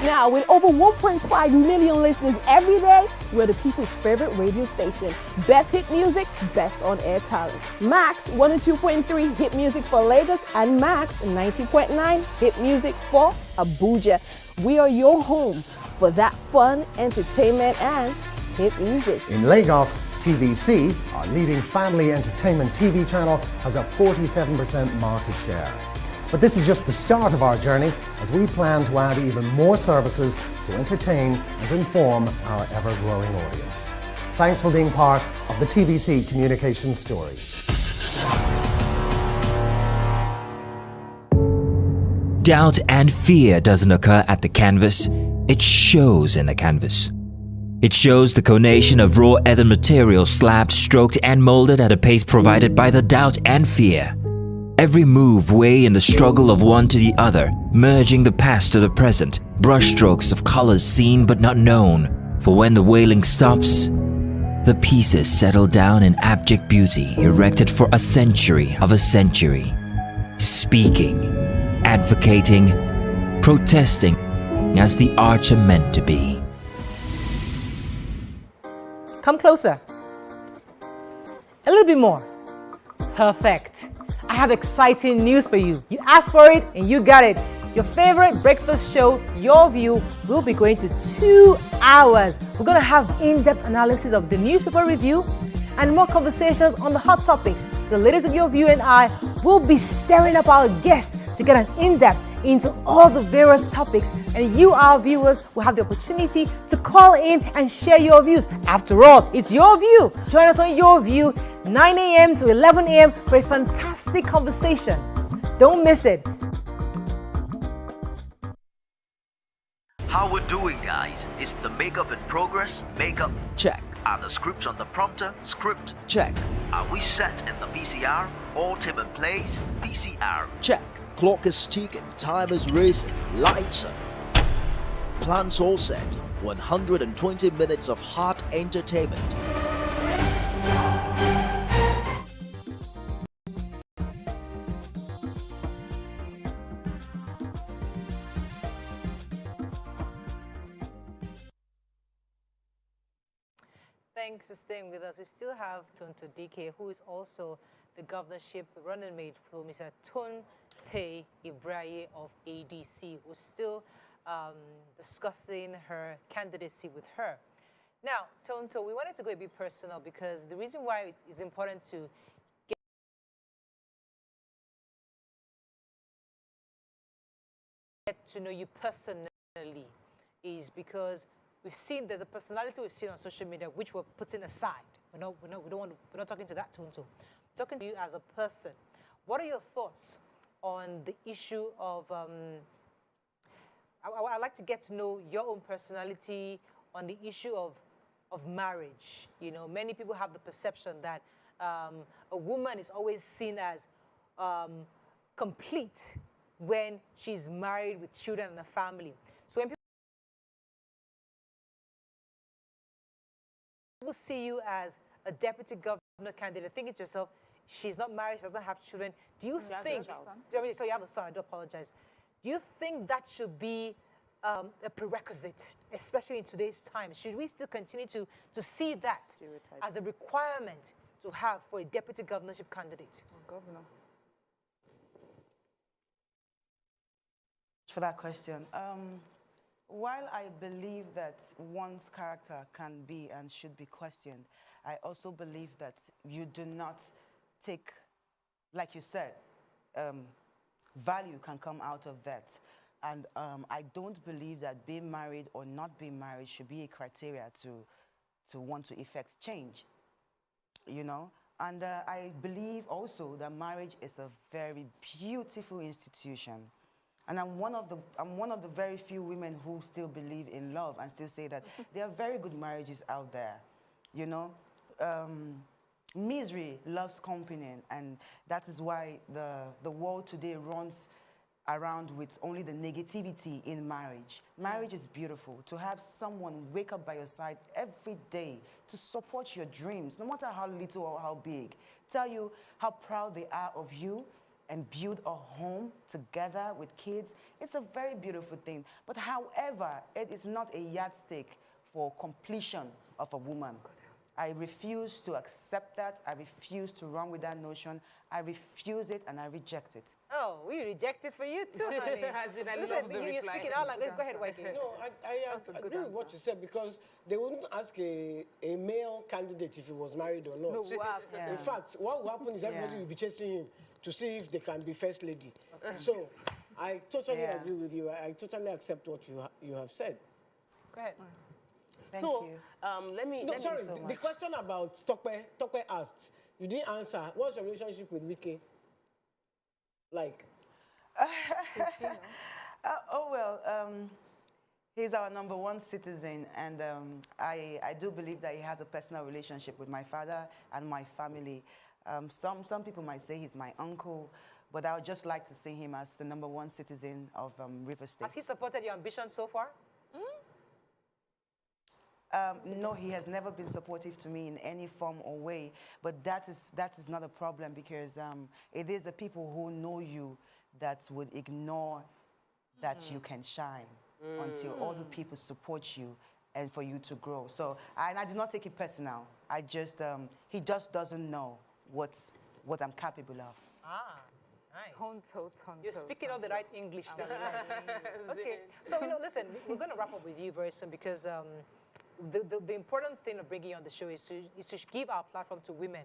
Now, with over 1.5 million listeners every day, we're the people's favorite radio station. Best hit music, best on-air talent. Max 102.3 hit music for Lagos and Max 90.9 hit music for Abuja. We are your home for that fun, entertainment, and hit music. In Lagos, TVC, our leading family entertainment TV channel, has a 47% market share. But this is just the start of our journey, as we plan to add even more services to entertain and inform our ever-growing audience. Thanks for being part of the TVC communications story. Doubt and fear doesn't occur at the canvas, it shows in the canvas. It shows the conation of raw ether material slabbed, stroked, and molded at a pace provided by the doubt and fear. Every move weigh in the struggle of one to the other, merging the past to the present, brushstrokes of colors seen but not known. For when the wailing stops, the pieces settle down in abject beauty, erected for a century of a century. Speaking, advocating, protesting as the arts are meant to be. Come closer. A little bit more. Perfect. I have exciting news for you. You asked for it and you got it. Your favorite breakfast show, Your View, will be going to 2 hours. We're going to have in-depth analysis of the newspaper review and more conversations on the hot topics. The ladies of Your View and I will be stirring up our guests to get an in-depth into all the various topics, and you, our viewers, will have the opportunity to call in and share your views. After all, it's Your View. Join us on Your View, 9 a.m. to 11 a.m. for a fantastic conversation. Don't miss it. How we're doing, guys? Is the makeup in progress? Makeup check. Are the scripts on the prompter? Script check. Are we set in the PCR? All team in place? PCR check. Clock is ticking, time is racing, lights up. Plans all set. 120 minutes of hot entertainment. Thanks for staying with us. We still have Tonto Dikeh, who is also the governorship running mate for Mr. Tonto Ibrahim of ADC, who's still discussing her candidacy with her. Now, Tonto, we wanted to go a bit personal because the reason why it's important to get to know you personally is because we've seen there's a personality we've seen on social media which we're putting aside. We're not talking to that Tonto. We're talking to you as a person. What are your thoughts on the issue of? I'd like to get to know your own personality on the issue of marriage. You know, many people have the perception that a woman is always seen as complete when she's married with children and a family. So when people see you as a deputy governor candidate, think to yourself, she's not married, she doesn't have children. Do you think, so you have a son, I do apologize. Do you think that should be a prerequisite, especially in today's time? Should we still continue to see that as a requirement to have for a deputy governorship candidate? Governor. For that question, while I believe that one's character can be and should be questioned, I also believe that you do not take, like you said, value can come out of that. And I don't believe that being married or not being married should be a criteria to want to effect change, you know? And I believe also that marriage is a very beautiful institution. And I'm one of the very few women who still believe in love and still say that there are very good marriages out there, you know? Misery loves company, and that is why the world today runs around with only the negativity in marriage. Marriage is beautiful. To have someone wake up by your side every day to support your dreams, no matter how little or how big, tell you how proud they are of you, and build a home together with kids, it's a very beautiful thing. But however, it is not a yardstick for completion of a woman. I refuse to accept that. I refuse to run with that notion. I refuse it and I reject it. Oh, we reject it for you too, honey. You're speaking out like, go ahead, Waike. No, I agree with what you said, because they wouldn't ask a male candidate if he was married or not. No, we'll ask. Yeah. In fact, what will happen is everybody will be chasing him to see if they can be first lady. Okay. So I totally agree with you. I totally accept what you have said. Go ahead. Thank you. Let me sorry, the question about Tope asked, you didn't answer. What's your relationship with Wike like? He's our #1 citizen, and I do believe that he has a personal relationship with my father and my family. Some people might say he's my uncle, but I would just like to see him as the #1 citizen of River State. Has he supported your ambition so far? No, he has never been supportive to me in any form or way, but that is not a problem, because it is the people who know you that would ignore that you can shine until all the people support you and for you to grow. So I do not take it personal. He just doesn't know what I'm capable of. Tonto. You're speaking all the right English. Okay, so listen, we're going to wrap up with you very soon because the important thing of bringing you on the show is to give our platform to women.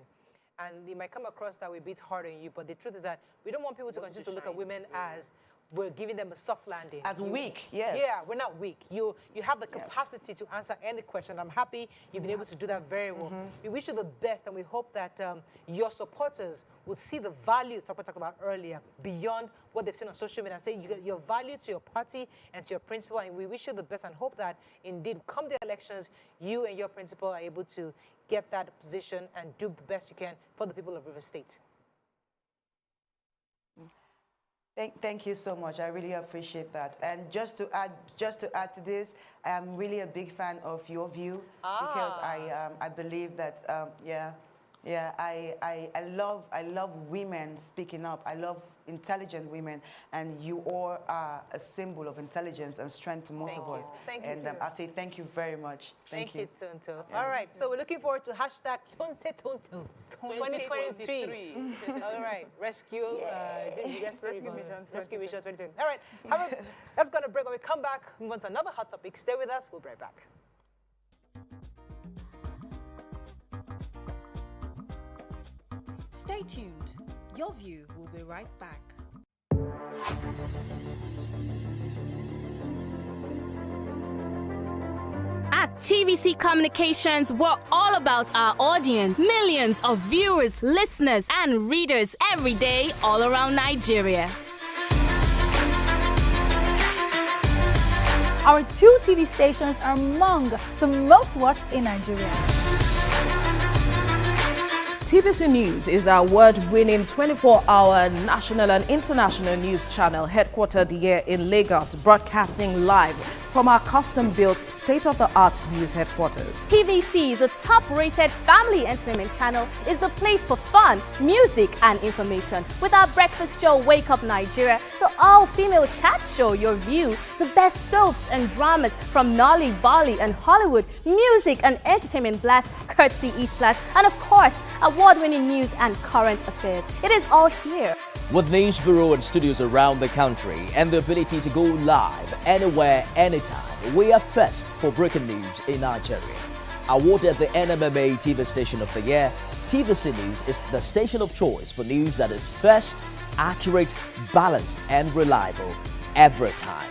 And it might come across that we're a bit hard on you, but the truth is that we don't want people to continue to look at women as we're giving them a soft landing. As weak, yes. Yeah, we're not weak. You have the capacity to answer any question. I'm happy you've been able to do that very well. We wish you the best, and we hope that your supporters will see the value that we talked about earlier beyond what they've seen on social media and say you get your value to your party and to your principal, and we wish you the best and hope that indeed come the elections, you and your principal are able to get that position and do the best you can for the people of River State. Thank you so much. I really appreciate that. And just to add to this, I am really a big fan of YourView because I believe that I love women speaking up. I love intelligent women, and you all are a symbol of intelligence and strength to most of us. Thank you. And I say thank you very much. Thank you. Tonto. All right, so we're looking forward to hashtag Tonto 2023. All right, rescue Rescue Vision 2020. All right, let's go on a break. When we come back, move on to another hot topic. Stay with us. We'll be right back. Stay tuned. Your View will be right back. At TVC Communications, we're all about our audience. Millions of viewers, listeners, and readers every day, all around Nigeria. Our 2 TV stations are among the most watched in Nigeria. TVC News is our award-winning 24-hour national and international news channel headquartered here in Lagos, broadcasting live from our custom-built state-of-the-art news headquarters. TVC, the top-rated family entertainment channel, is the place for fun, music, and information. With our breakfast show, Wake Up Nigeria, the all-female chat show, Your View, the best soaps and dramas from Nolly, Bolly, and Hollywood, music and entertainment blast, courtesy E-Splash, and of course, award-winning news and current affairs. It is all here. With news bureau and studios around the country and the ability to go live anywhere, anytime, we are first for breaking news in Nigeria. Awarded the NMMA TV Station of the Year, TVC News is the station of choice for news that is first, accurate, balanced, and reliable every time.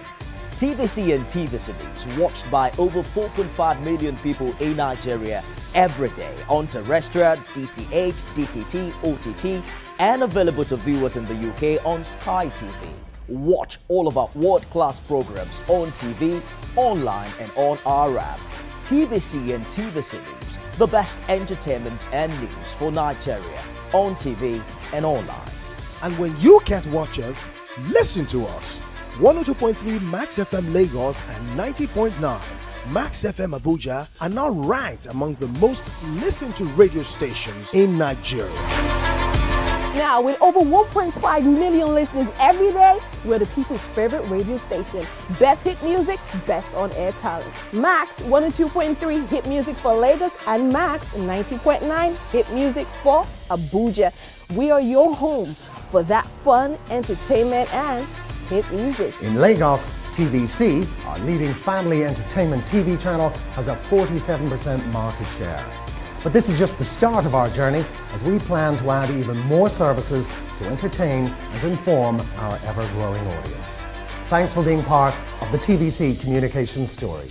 TVC and TVC News watched by over 4.5 million people in Nigeria every day on terrestrial, DTH, DTT, OTT, and available to viewers in the UK on Sky TV. Watch all of our world-class programs on TV, online, and on our app. TVC and TVC News, the best entertainment and news for Nigeria on TV and online. And when you can't watch us, listen to us. 102.3 Max FM Lagos and 90.9 Max FM Abuja are now ranked among the most listened to radio stations in Nigeria. Now, with over 1.5 million listeners every day, we're the people's favorite radio station. Best hit music, best on-air talent. Max 102.3 hit music for Lagos and Max 90.9 hit music for Abuja. We are your home for that fun, entertainment, and hit music. In Lagos, TVC, our leading family entertainment TV channel, has a 47% market share. But this is just the start of our journey as we plan to add even more services to entertain and inform our ever-growing audience. Thanks for being part of the TVC Communications story.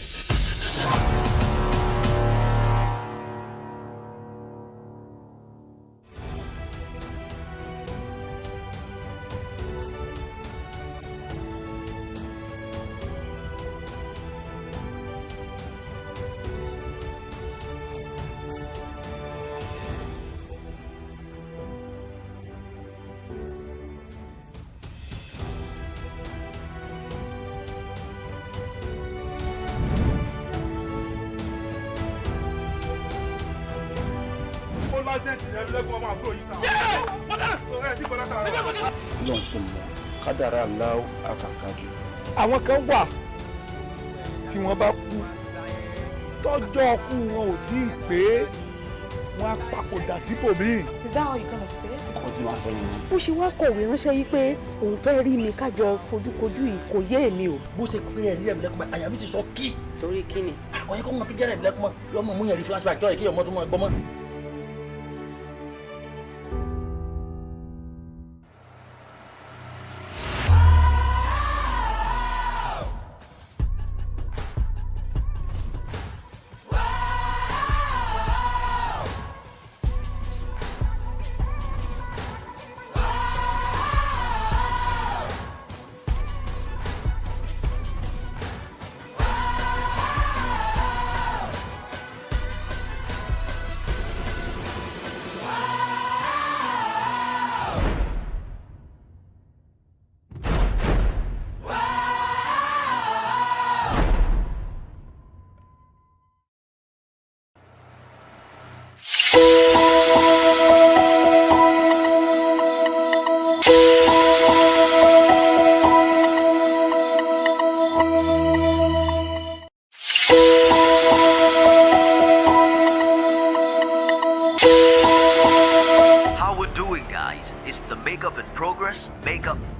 àwọn kan wà tí wọ́n bá kú tọ́jọ́ kú wọn ò tí ì pé wọ́n á papòdà síbòmíì. Is that how you're gonna say it? Ọkọ tí wàá sọ nìyẹn. Bó ṣe wá kọ̀wé ránṣẹ́ yìí pé òun fẹ́ rí mi kájọ fojúkojú yìí kò yé èmi o. Bó ṣe pé ẹ̀rí ẹ̀mí lẹ́kùnmọ́ àyà mi sì sọ kí. Torí kí ni? Àkọ́yẹ́ kọ́ mọ tó jẹ́rẹ̀ ẹ̀mí lẹ́kùnmọ́ yọmọ mú yẹn rí flashback jọ́ ìkí ọmọ tó mọ ẹgbọ́n mọ́.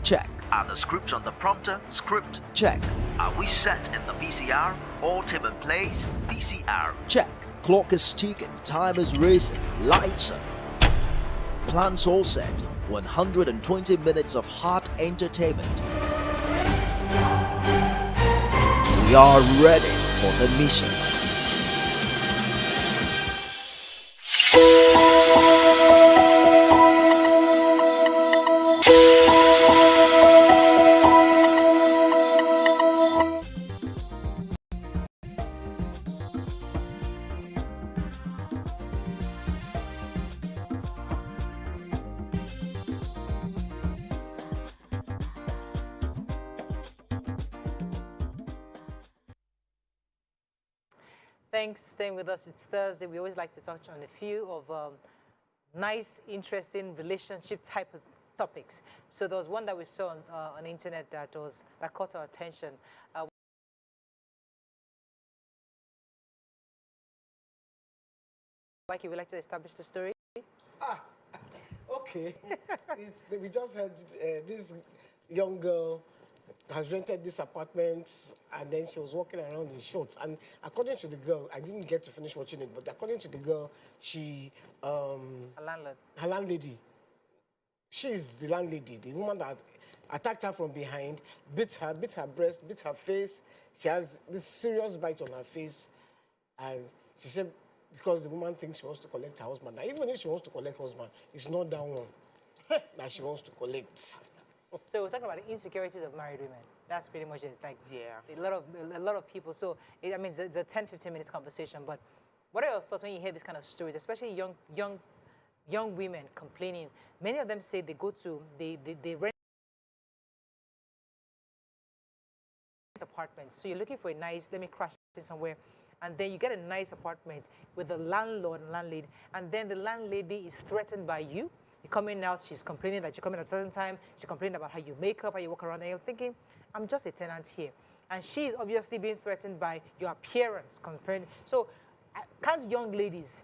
Check. Are the scripts on the prompter? Script? Check. Are we set in the VCR? All team in place? VCR? Check. Clock is ticking, time is racing, lights are. Plans all set. 120 minutes of hot entertainment. We are ready for the mission. Thanks for staying with us. It's Thursday. We always like to touch on a few of nice, interesting relationship type of topics. So there was one that we saw on the internet that caught our attention. Mikey, would you like to establish the story? Okay. We just heard this young girl has rented this apartment, and then she was walking around in shorts. And according to the girl, I didn't get to finish watching it, but according to the girl, she A landlord. her landlady. She's the landlady, the woman that attacked her from behind, bit her breast, bit her face. She has this serious bite on her face, and she said because the woman thinks she wants to collect her husband. Now, even if she wants to collect her husband, it's not that one that she wants to collect. So we're talking about the insecurities of married women. That's pretty much it. It's like a lot of people. So I mean, it's a 10-15 minutes conversation. But what are your thoughts when you hear this kind of stories, especially young women complaining? Many of them say they go to they rent apartments. So you're looking for a nice, let me crash in somewhere, and then you get a nice apartment with a landlord and landlady, and then the landlady is threatened by you. You're coming out, she's complaining that you come in at a certain time, she's complaining about how you make up, how you walk around, and you're thinking, I'm just a tenant here. And she's obviously being threatened by your appearance. So can't young ladies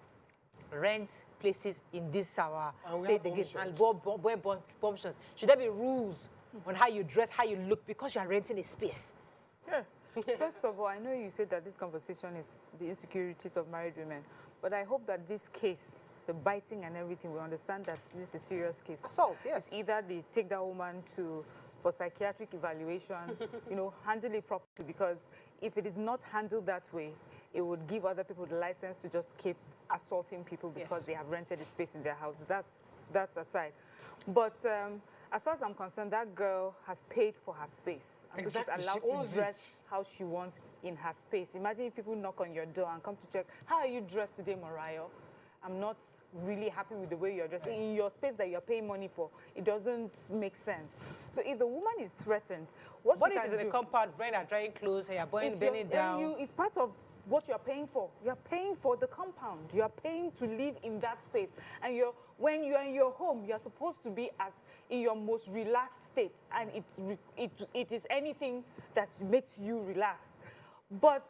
rent places in this our state again and wear bomb shots? Should there be rules on how you dress, how you look, because you are renting a space? Yeah. First of all, I know you said that this conversation is the insecurities of married women, but I hope that this case, the biting and everything, we understand that this is a serious case. Assault, yes. It's either they take that woman for psychiatric evaluation, handle it properly, because if it is not handled that way, it would give other people the license to just keep assaulting people because they have rented a space in their house. That's aside. But as far as I'm concerned, that girl has paid for her space. And so she's allowed to dress how she wants in her space. Imagine if people knock on your door and come to check, how are you dressed today, Mariah? I'm not really happy with the way you're dressing in your space that you're paying money for. It doesn't make sense. So if the woman is threatened, what if it's in a compound, brand are drying clothes, you're bending down? It's part of what you're paying for. You're paying for the compound. You're paying to live in that space. And when you're in your home, you're supposed to be in your most relaxed state. And it is anything that makes you relaxed. But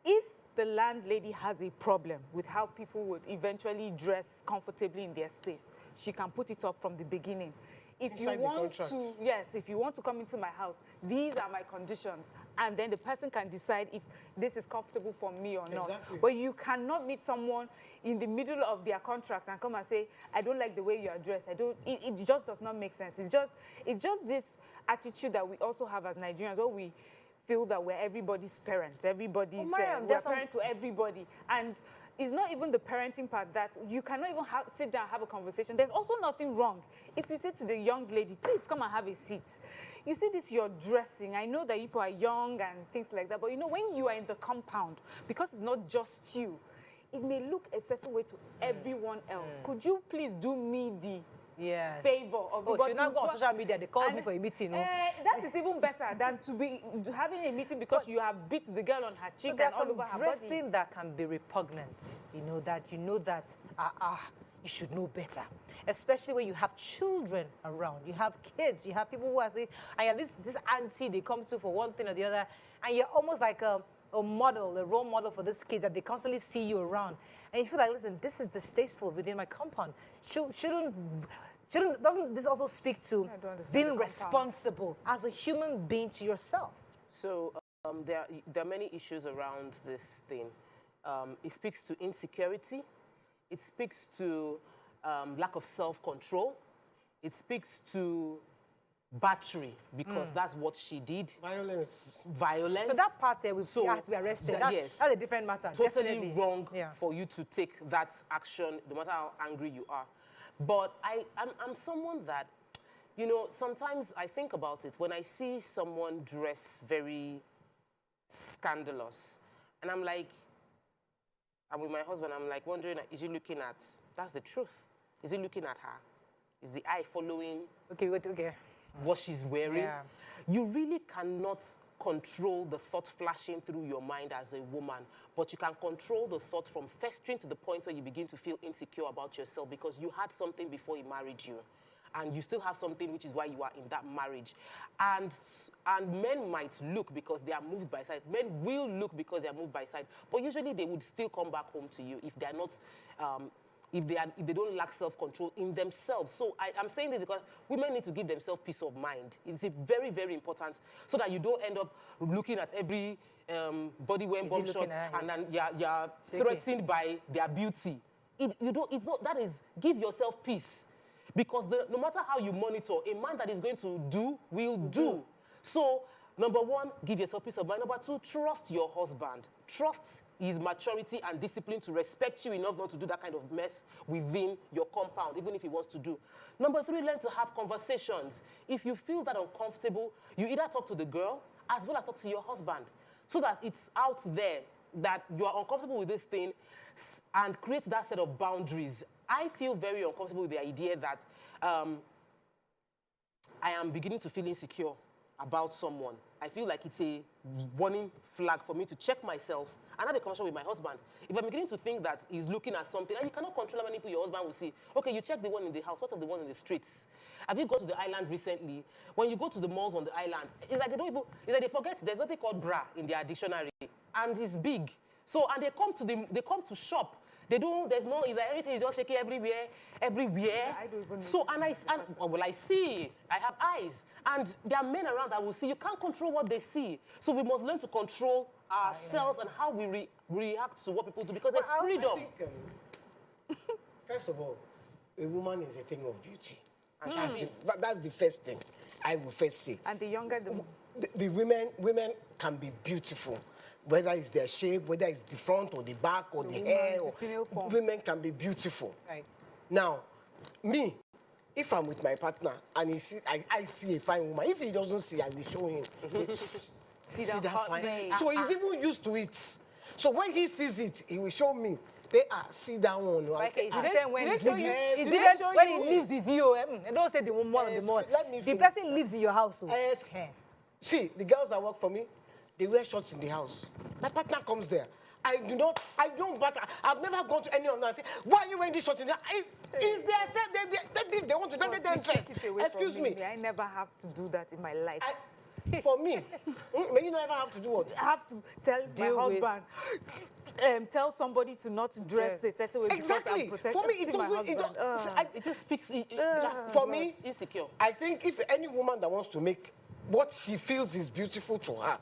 if the landlady has a problem with how people would eventually dress comfortably in their space, she can put it up from the beginning. If Inside you want the contract. if you want to come into my house, these are my conditions. And then the person can decide if this is comfortable for me or not. Exactly. But you cannot meet someone in the middle of their contract and come and say, I don't like the way you are dressed. It just does not make sense. It's just this attitude that we also have as Nigerians, where we feel that we're everybody's parent. Everybody's we're parent to everybody. And it's not even the parenting part that you cannot even sit down and have a conversation. There's also nothing wrong if you say to the young lady, please come and have a seat. You see this, you're dressing. I know that people are young and things like that, but you know, when you are in the compound, because it's not just you, it may look a certain way to everyone else. Could you please do me the favor of oh, should not go on social media. They called me for a meeting. That is even better than to having a meeting because you have beat the girl on her cheek and all over her body. Dressing that can be repugnant. You know that you should know better. Especially when you have children around, you have kids, you have people who are saying, and this auntie they come to for one thing or the other, and you're almost like a model, a role model for these kids that they constantly see you around, and you feel like, listen, this is distasteful within my compound. Doesn't this also speak to being responsible as a human being to yourself? So there are many issues around this thing. It speaks to insecurity. It speaks to lack of self-control. It speaks to battery, because that's what she did. Violence. So that part there, we have to be arrested. That's a different matter. Totally Definitely wrong for you to take that action, no matter how angry you are. But I'm someone that, you know, sometimes I think about it. When I see someone dress very scandalous, and I'm like, I'm with my husband, I'm like wondering, is he looking at, that's the truth. Is he looking at her? Is the eye following what she's wearing? Yeah. You really cannot control the thought flashing through your mind as a woman, but you can control the thought from festering to the point where you begin to feel insecure about yourself because you had something before he married you. And you still have something, which is why you are in that marriage. And men might look because they are moved by sight. Men will look because they are moved by sight. But usually they would still come back home to you if they are not, if they don't lack self-control in themselves. So I'm saying this because women need to give themselves peace of mind. It's very, very important so that you don't end up looking at every body wearing bomb shot and then you're threatened by their beauty. That is, give yourself peace. Because no matter how you monitor, a man that is going to do will do. So, number one, give yourself peace of mind. Number two, trust your husband. Trust his maturity and discipline to respect you enough not to do that kind of mess within your compound, even if he wants to do. Number three, learn to have conversations. If you feel that uncomfortable, you either talk to the girl as well as talk to your husband, so that it's out there that you are uncomfortable with this thing and create that set of boundaries. I feel very uncomfortable with the idea that I am beginning to feel insecure about someone. I feel like it's a warning flag for me to check myself and have a conversation with my husband. If I'm beginning to think that he's looking at something, and you cannot control how many people your husband will see. Okay, you check the one in the house, what of the one in the streets? Have you gone to the island recently? When you go to the malls on the island, it's like they forget there's nothing called bra in their dictionary, and it's big. So, and they come to shop. There's no, is like everything is just shaking everywhere. Yeah, I don't even know. So, I see, I have eyes. And there are men around that will see. You can't control what they see. So we must learn to control ourselves and how we react to what people do, because there's freedom. I think, first of all, a woman is a thing of beauty. And that's the first thing I will first say. And the younger the women can be beautiful. Whether it's their shape, whether it's the front or the back or the hair, women can be beautiful. Right. Now, me, if I'm with my partner and I see a fine woman, if he doesn't see, I will show him. See that fine. So he's even used to it. So when he sees it, he will show me. See that one. Okay, it's different when he lives with you. Don't say the woman on the mall. The person lives in your house. See, the girls that work for me, they wear shorts in the house. My partner comes there. I don't bother. I've never gone to any of them and say, why are you wearing this shorts in there? Is there, they want to, let them dress. Excuse me. I never have to do that in my life. For me, may you never have to do what? I have to tell my husband, tell somebody to not dress a certain way exactly. because I'm For me, it doesn't. It just speaks. For me, insecure. I think if any woman that wants to make what she feels is beautiful to her,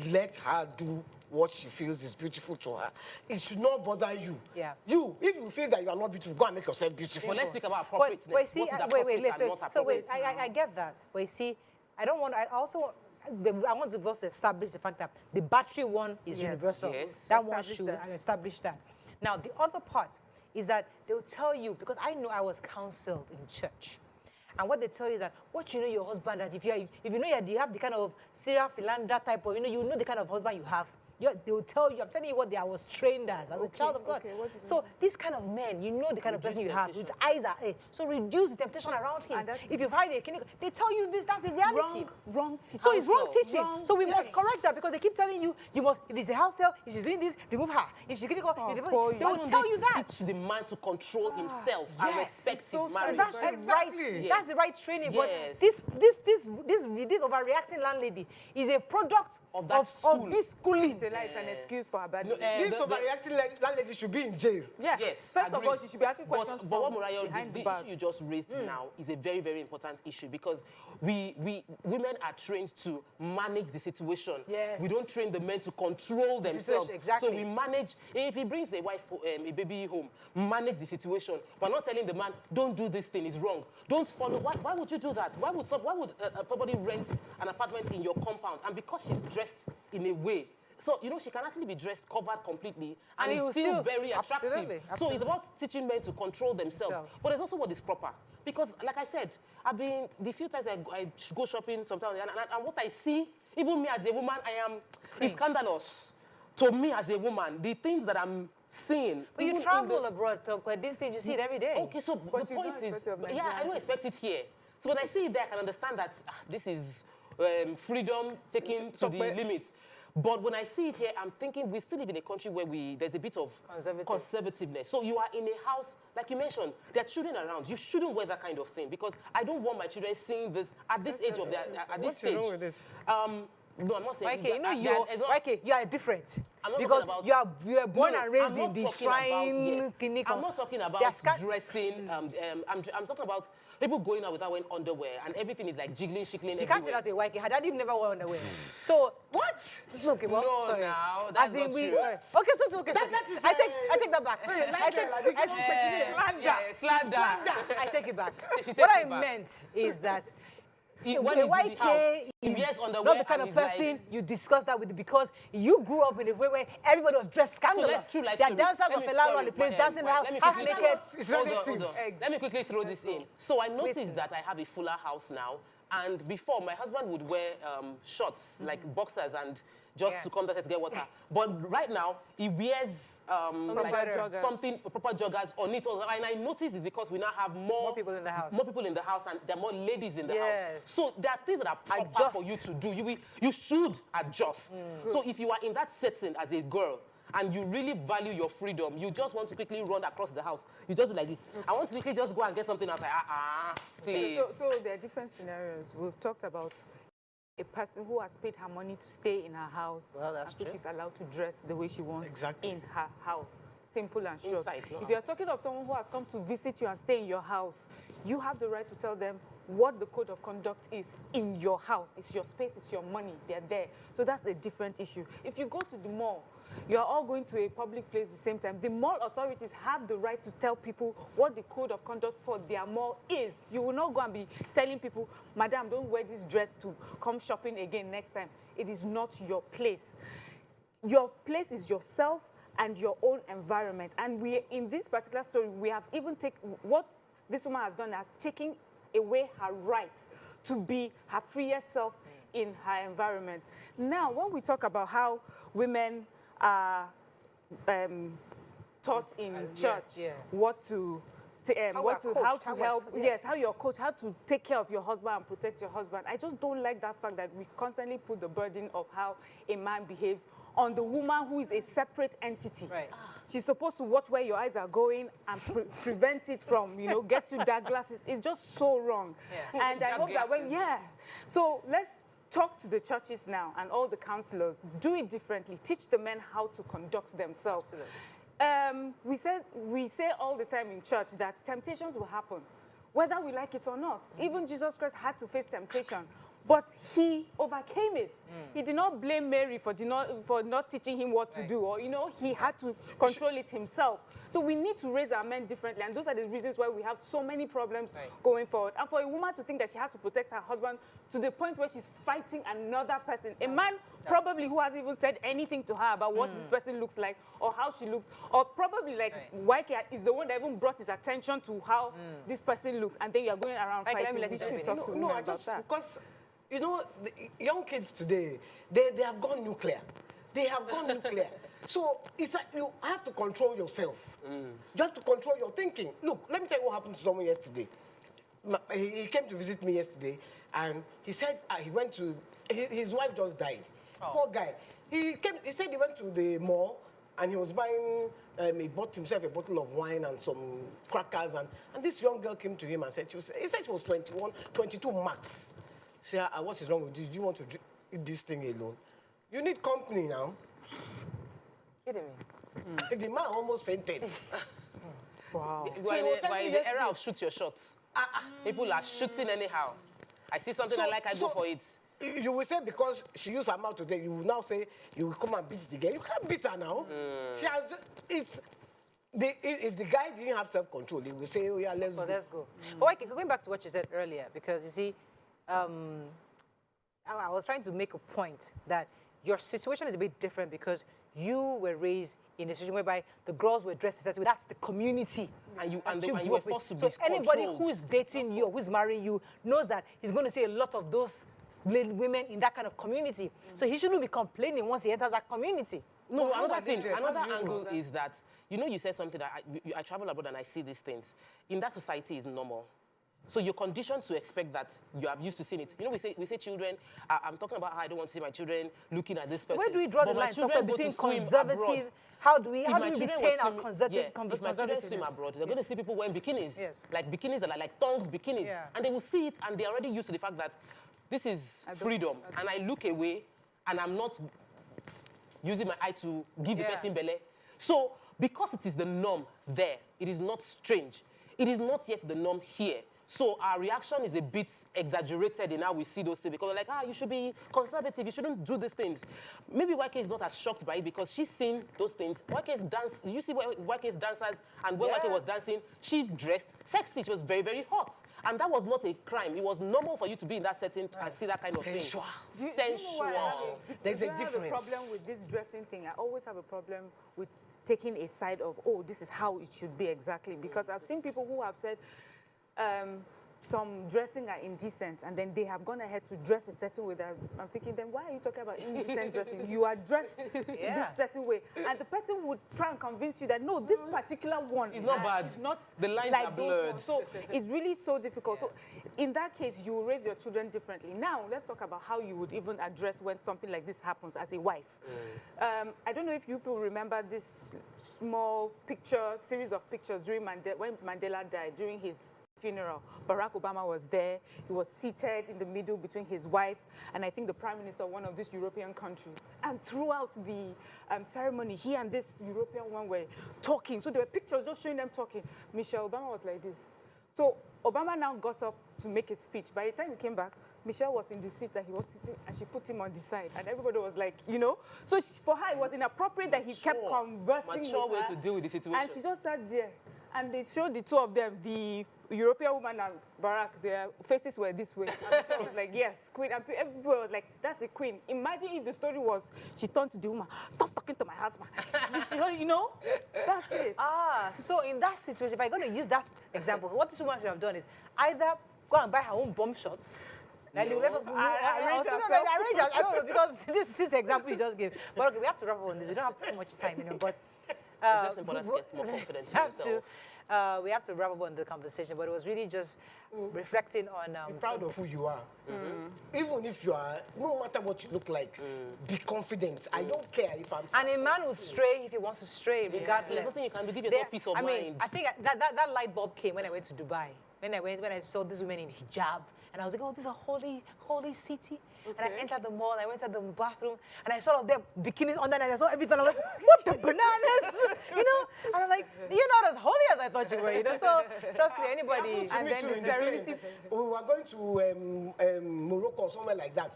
let her do what she feels is beautiful to her. It should not bother you. Yeah. You, if you feel that you are not beautiful, go and make yourself beautiful. Well, let's speak about appropriateness. Wait, see, what is appropriate listen. and not appropriate? So I get that. Wait, see, I don't want. I also. I want to just establish the fact that the battery one is universal. Yes. That one should establish that. Now, the other part is that they'll tell you, because I know I was counseled in church. And what they tell you is that, what you know your husband, that if you know you have the kind of serial philander type of, you know the kind of husband you have, they will tell you, I'm telling you what I was trained as a child of God. So this kind of men, you know the kind of person you have, his eyes are A. So reduce the temptation around him. If you find a clinic, they tell you this, that's the reality. Wrong teaching. So it's wrong teaching. So we must correct that, because they keep telling you, you must, if it's a house sale, if she's doing this, remove her. If she's clinical, they will tell you that. Teach the man to control himself and respect his marriage. That's the right training. But this overreacting landlady is a product of this schooling. It's an excuse for her bad This overreacting landlady should be in jail. Yes. First of all, she should be asking questions. But what Murayo, the issue you just raised now is a very, very important issue, because women are trained to manage the situation. Yes. We don't train the men to control themselves. Exactly. So we manage. If he brings a baby home, manage the situation. We're not telling the man, don't do this thing, it's wrong. Don't follow. Why would you do that? Why would somebody rent an apartment in your compound, and because she's dressed in a way, so she can actually be dressed, covered completely, and it's still very attractive. Absolutely. So it's about teaching men to control themselves. But there's also what is proper. Because, like I said, the few times I go shopping sometimes, and what I see, even me as a woman, it's scandalous. To me as a woman, the things that I'm seeing. But you travel abroad, where these things you see it every day. Okay, so the point is, I don't expect it here. So when I see it there, I can understand that this is freedom taken to the limits. But when I see it here, I'm thinking we still live in a country where there's a bit of conservativeness. So you are in a house, like you mentioned, there are children around. You shouldn't wear that kind of thing, because I don't want my children seeing this at this age of their What's wrong with it? No, I'm not saying that. You are different. Because you are born and raised in the shrine clinic. I'm not talking about dressing. I'm talking about people going out without wearing underwear, and everything is like jiggling, shiggling. You can't say that's a YK. Her daddy never wore underwear. So what? Okay, well, no, sorry. now that's not true. Okay, I take that back. Slander. I take it back. What I meant is that when he's in the house, he wears underwear, not the kind of person you discuss that with, because you grew up in a way where everybody was dressed scandalous. So that's true. Like there are dancers of Felano on the place dancing around half naked. Let me quickly throw this in. So I noticed that I have a fuller house now, and before my husband would wear shorts like boxers and just to come down to get water. But right now, he wears something, proper joggers on it. And I noticed it's because we now have more people in the house. More people in the house, and there are more ladies in the house. So there are things that are proper for you to do. You should adjust. So if you are in that setting as a girl, and you really value your freedom, you just want to quickly run across the house. You just do like this. I want to quickly just go and get something else. Like, please. So there are different scenarios. We've talked about a person who has paid her money to stay in her house. Well, that's true. She's allowed to dress the way she wants in her house. Simple and short. Inside, if you're talking of someone who has come to visit you and stay in your house, you have the right to tell them what the code of conduct is in your house. It's your space, it's your money, they're there. So that's a different issue. If you go to the mall, you're all going to a public place at the same time. The mall authorities have the right to tell people what the code of conduct for their mall is. You will not go and be telling people, Madam, don't wear this dress to come shopping again next time. It is not your place. Your place is yourself and your own environment. And in this particular story, we have even taken what this woman has done as taking away her right to be her freest self in her environment. Now, when we talk about how women are taught in church what to how to help, how you're coached, how to take care of your husband and protect your husband. I just don't like that fact that we constantly put the burden of how a man behaves on the woman who is a separate entity. Right. She's supposed to watch where your eyes are going and prevent it from, get you dark glasses. It's just so wrong. Yeah. And I hope that so let's talk to the churches now and all the counselors, do it differently. Teach the men how to conduct themselves. We say all the time in church that temptations will happen, whether we like it or not. Even Jesus Christ had to face temptation, but he overcame it. He did not blame Mary for not teaching him what to do, or, you know, he had to control it himself. So we need to raise our men differently, and those are the reasons why we have so many problems going forward. And for a woman to think that she has to protect her husband to the point where she's fighting another person, a man probably who hasn't even said anything to her about what this person looks like or how she looks, or probably like YK is the one that even brought his attention to how this person looks, and then you're going around fighting. We should talk to him about that. Because, you know, the young kids today, they have gone nuclear. They have gone nuclear. So it's like you have to control yourself. You have to control your thinking. Look, let me tell you what happened to someone yesterday. He came to visit me yesterday, and he said he went to, his wife just died. Poor guy. He said he went to the mall, and he was buying, he bought himself a bottle of wine and some crackers, and this young girl came to him and said, he said she was 21, 22 max. Say, what is wrong with you? Do you want to eat this thing alone? You need company now. Kidding me? The man almost fainted. Wow. So in the era of shoot your shots, people are shooting anyhow. I see something I like, I go for it. You will say because she used her mouth today, you will now say you will come and beat the girl. You can't beat her now. She has, if the guy didn't have self-control, he will say, oh yeah, let's go. Let's go. But okay, going back to what you said earlier, because you see, I was trying to make a point that your situation is a bit different because you were raised in a situation whereby the girls were dressed a certain way. That's the community. And you were forced to be controlled. So anybody who is dating you or who is marrying you knows that he's going to see a lot of those women in that kind of community. So he shouldn't be complaining once he enters that community. No, another angle is that, you know, you said something that I travel abroad and I see these things. In that society is normal. So you're conditioned to expect that you are used to seeing it. You know, we say children, I'm talking about how I don't want to see my children looking at this person. Where do we draw the line between conservative? How do we retain our conservative? If my children swim abroad, they're going to see people wearing bikinis, like bikinis that are like tongues bikinis. And they will see it and they're already used to the fact that this is freedom. And I look away and I'm not using my eye to give the person belly. So because it is the norm there, it is not strange. It is not yet the norm here. So our reaction is a bit exaggerated in how we see those things because we're like, you should be conservative, you shouldn't do these things. Maybe YK is not as shocked by it because she's seen those things. YK's dance, you see YK's dancers, and when YK was dancing, she dressed sexy, she was very, very hot. And that was not a crime. It was normal for you to be in that setting and see that kind of Sensual. thing. Sensual. There's a difference. I have a problem with this dressing thing. I always have a problem with taking a side of, this is how it should be exactly. Because I've seen people who have said, some dressing are indecent, and then they have gone ahead to dress a certain way that I'm thinking, then why are you talking about indecent dressing? You are dressed this certain way. And the person would try and convince you that, no, this particular one is not bad. It's not the lines like are blurred. So it's really so difficult. So in that case, you will raise your children differently. Now, let's talk about how you would even address when something like this happens as a wife. I don't know if you people remember this small series of pictures during when Mandela died, during his funeral. Barack Obama was there. He was seated in the middle between his wife and I think the prime minister of one of these European countries. And throughout the ceremony, he and this European one were talking. So there were pictures just showing them talking. Michelle Obama was like this. So Obama now got up to make a speech. By the time he came back, Michelle was in the seat that he was sitting, and she put him on the side. And everybody was like, you know. So for her, it was inappropriate that he kept conversing with her. Way to deal with the situation. And she just sat there. And they showed the two of them, the European woman and Barack, their faces were this way. And Michelle was like, yes, queen. And everybody was like, that's a queen. Imagine if the story was, she turned to the woman, stop talking to my husband. You know, that's it. So in that situation, if I'm going to use that example, what this woman should have done is either go and buy her own bomb shots. Like, let us arrange ourselves. I don't know, because this example you just gave. But okay, we have to wrap up on this. We don't have too much time, you know, but it's just important to get more confident in yourself. We have to wrap up on the conversation, but it was really just reflecting on... be proud of who you are. Even if you are, no matter what you look like, be confident. I don't care if I'm... And a man will stray if he wants to stray, regardless. There's nothing you can do. Give yourself peace of mind. I think that light bulb came when I went to Dubai. when I saw these women in hijab, and I was like, oh, this is a holy city. And I entered the mall, I went to the bathroom, and I saw all of them bikinis under, and I saw everything. I was like, what the bananas? You know? And I was like, you're not as holy as I thought you were, you know? So, trust me, anybody. And then the serenity. We were going to Morocco or somewhere like that.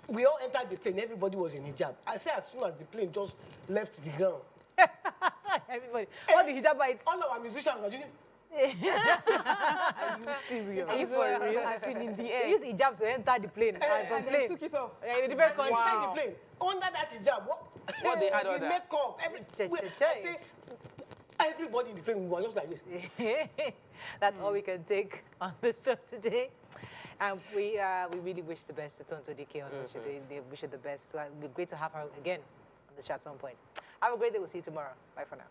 We all entered the plane, everybody was in hijab. I say as soon as the plane just left the ground. Everybody, all the hijabites. All our musicians were doing. Are you serious? Are you for real? I've been in the air. They used hijab to enter the plane. And they took it off. In a different country. Wow. The plane. Under that hijab, what they had on the that? makeup, everything. I say, everybody in the plane, we were just like this. That's all we can take on the show today. And we really wish the best to Tonto Dikeh on the show. They wish her the best. So it'd be great to have her again on the show at some point. Have a great day. We'll see you tomorrow. Bye for now.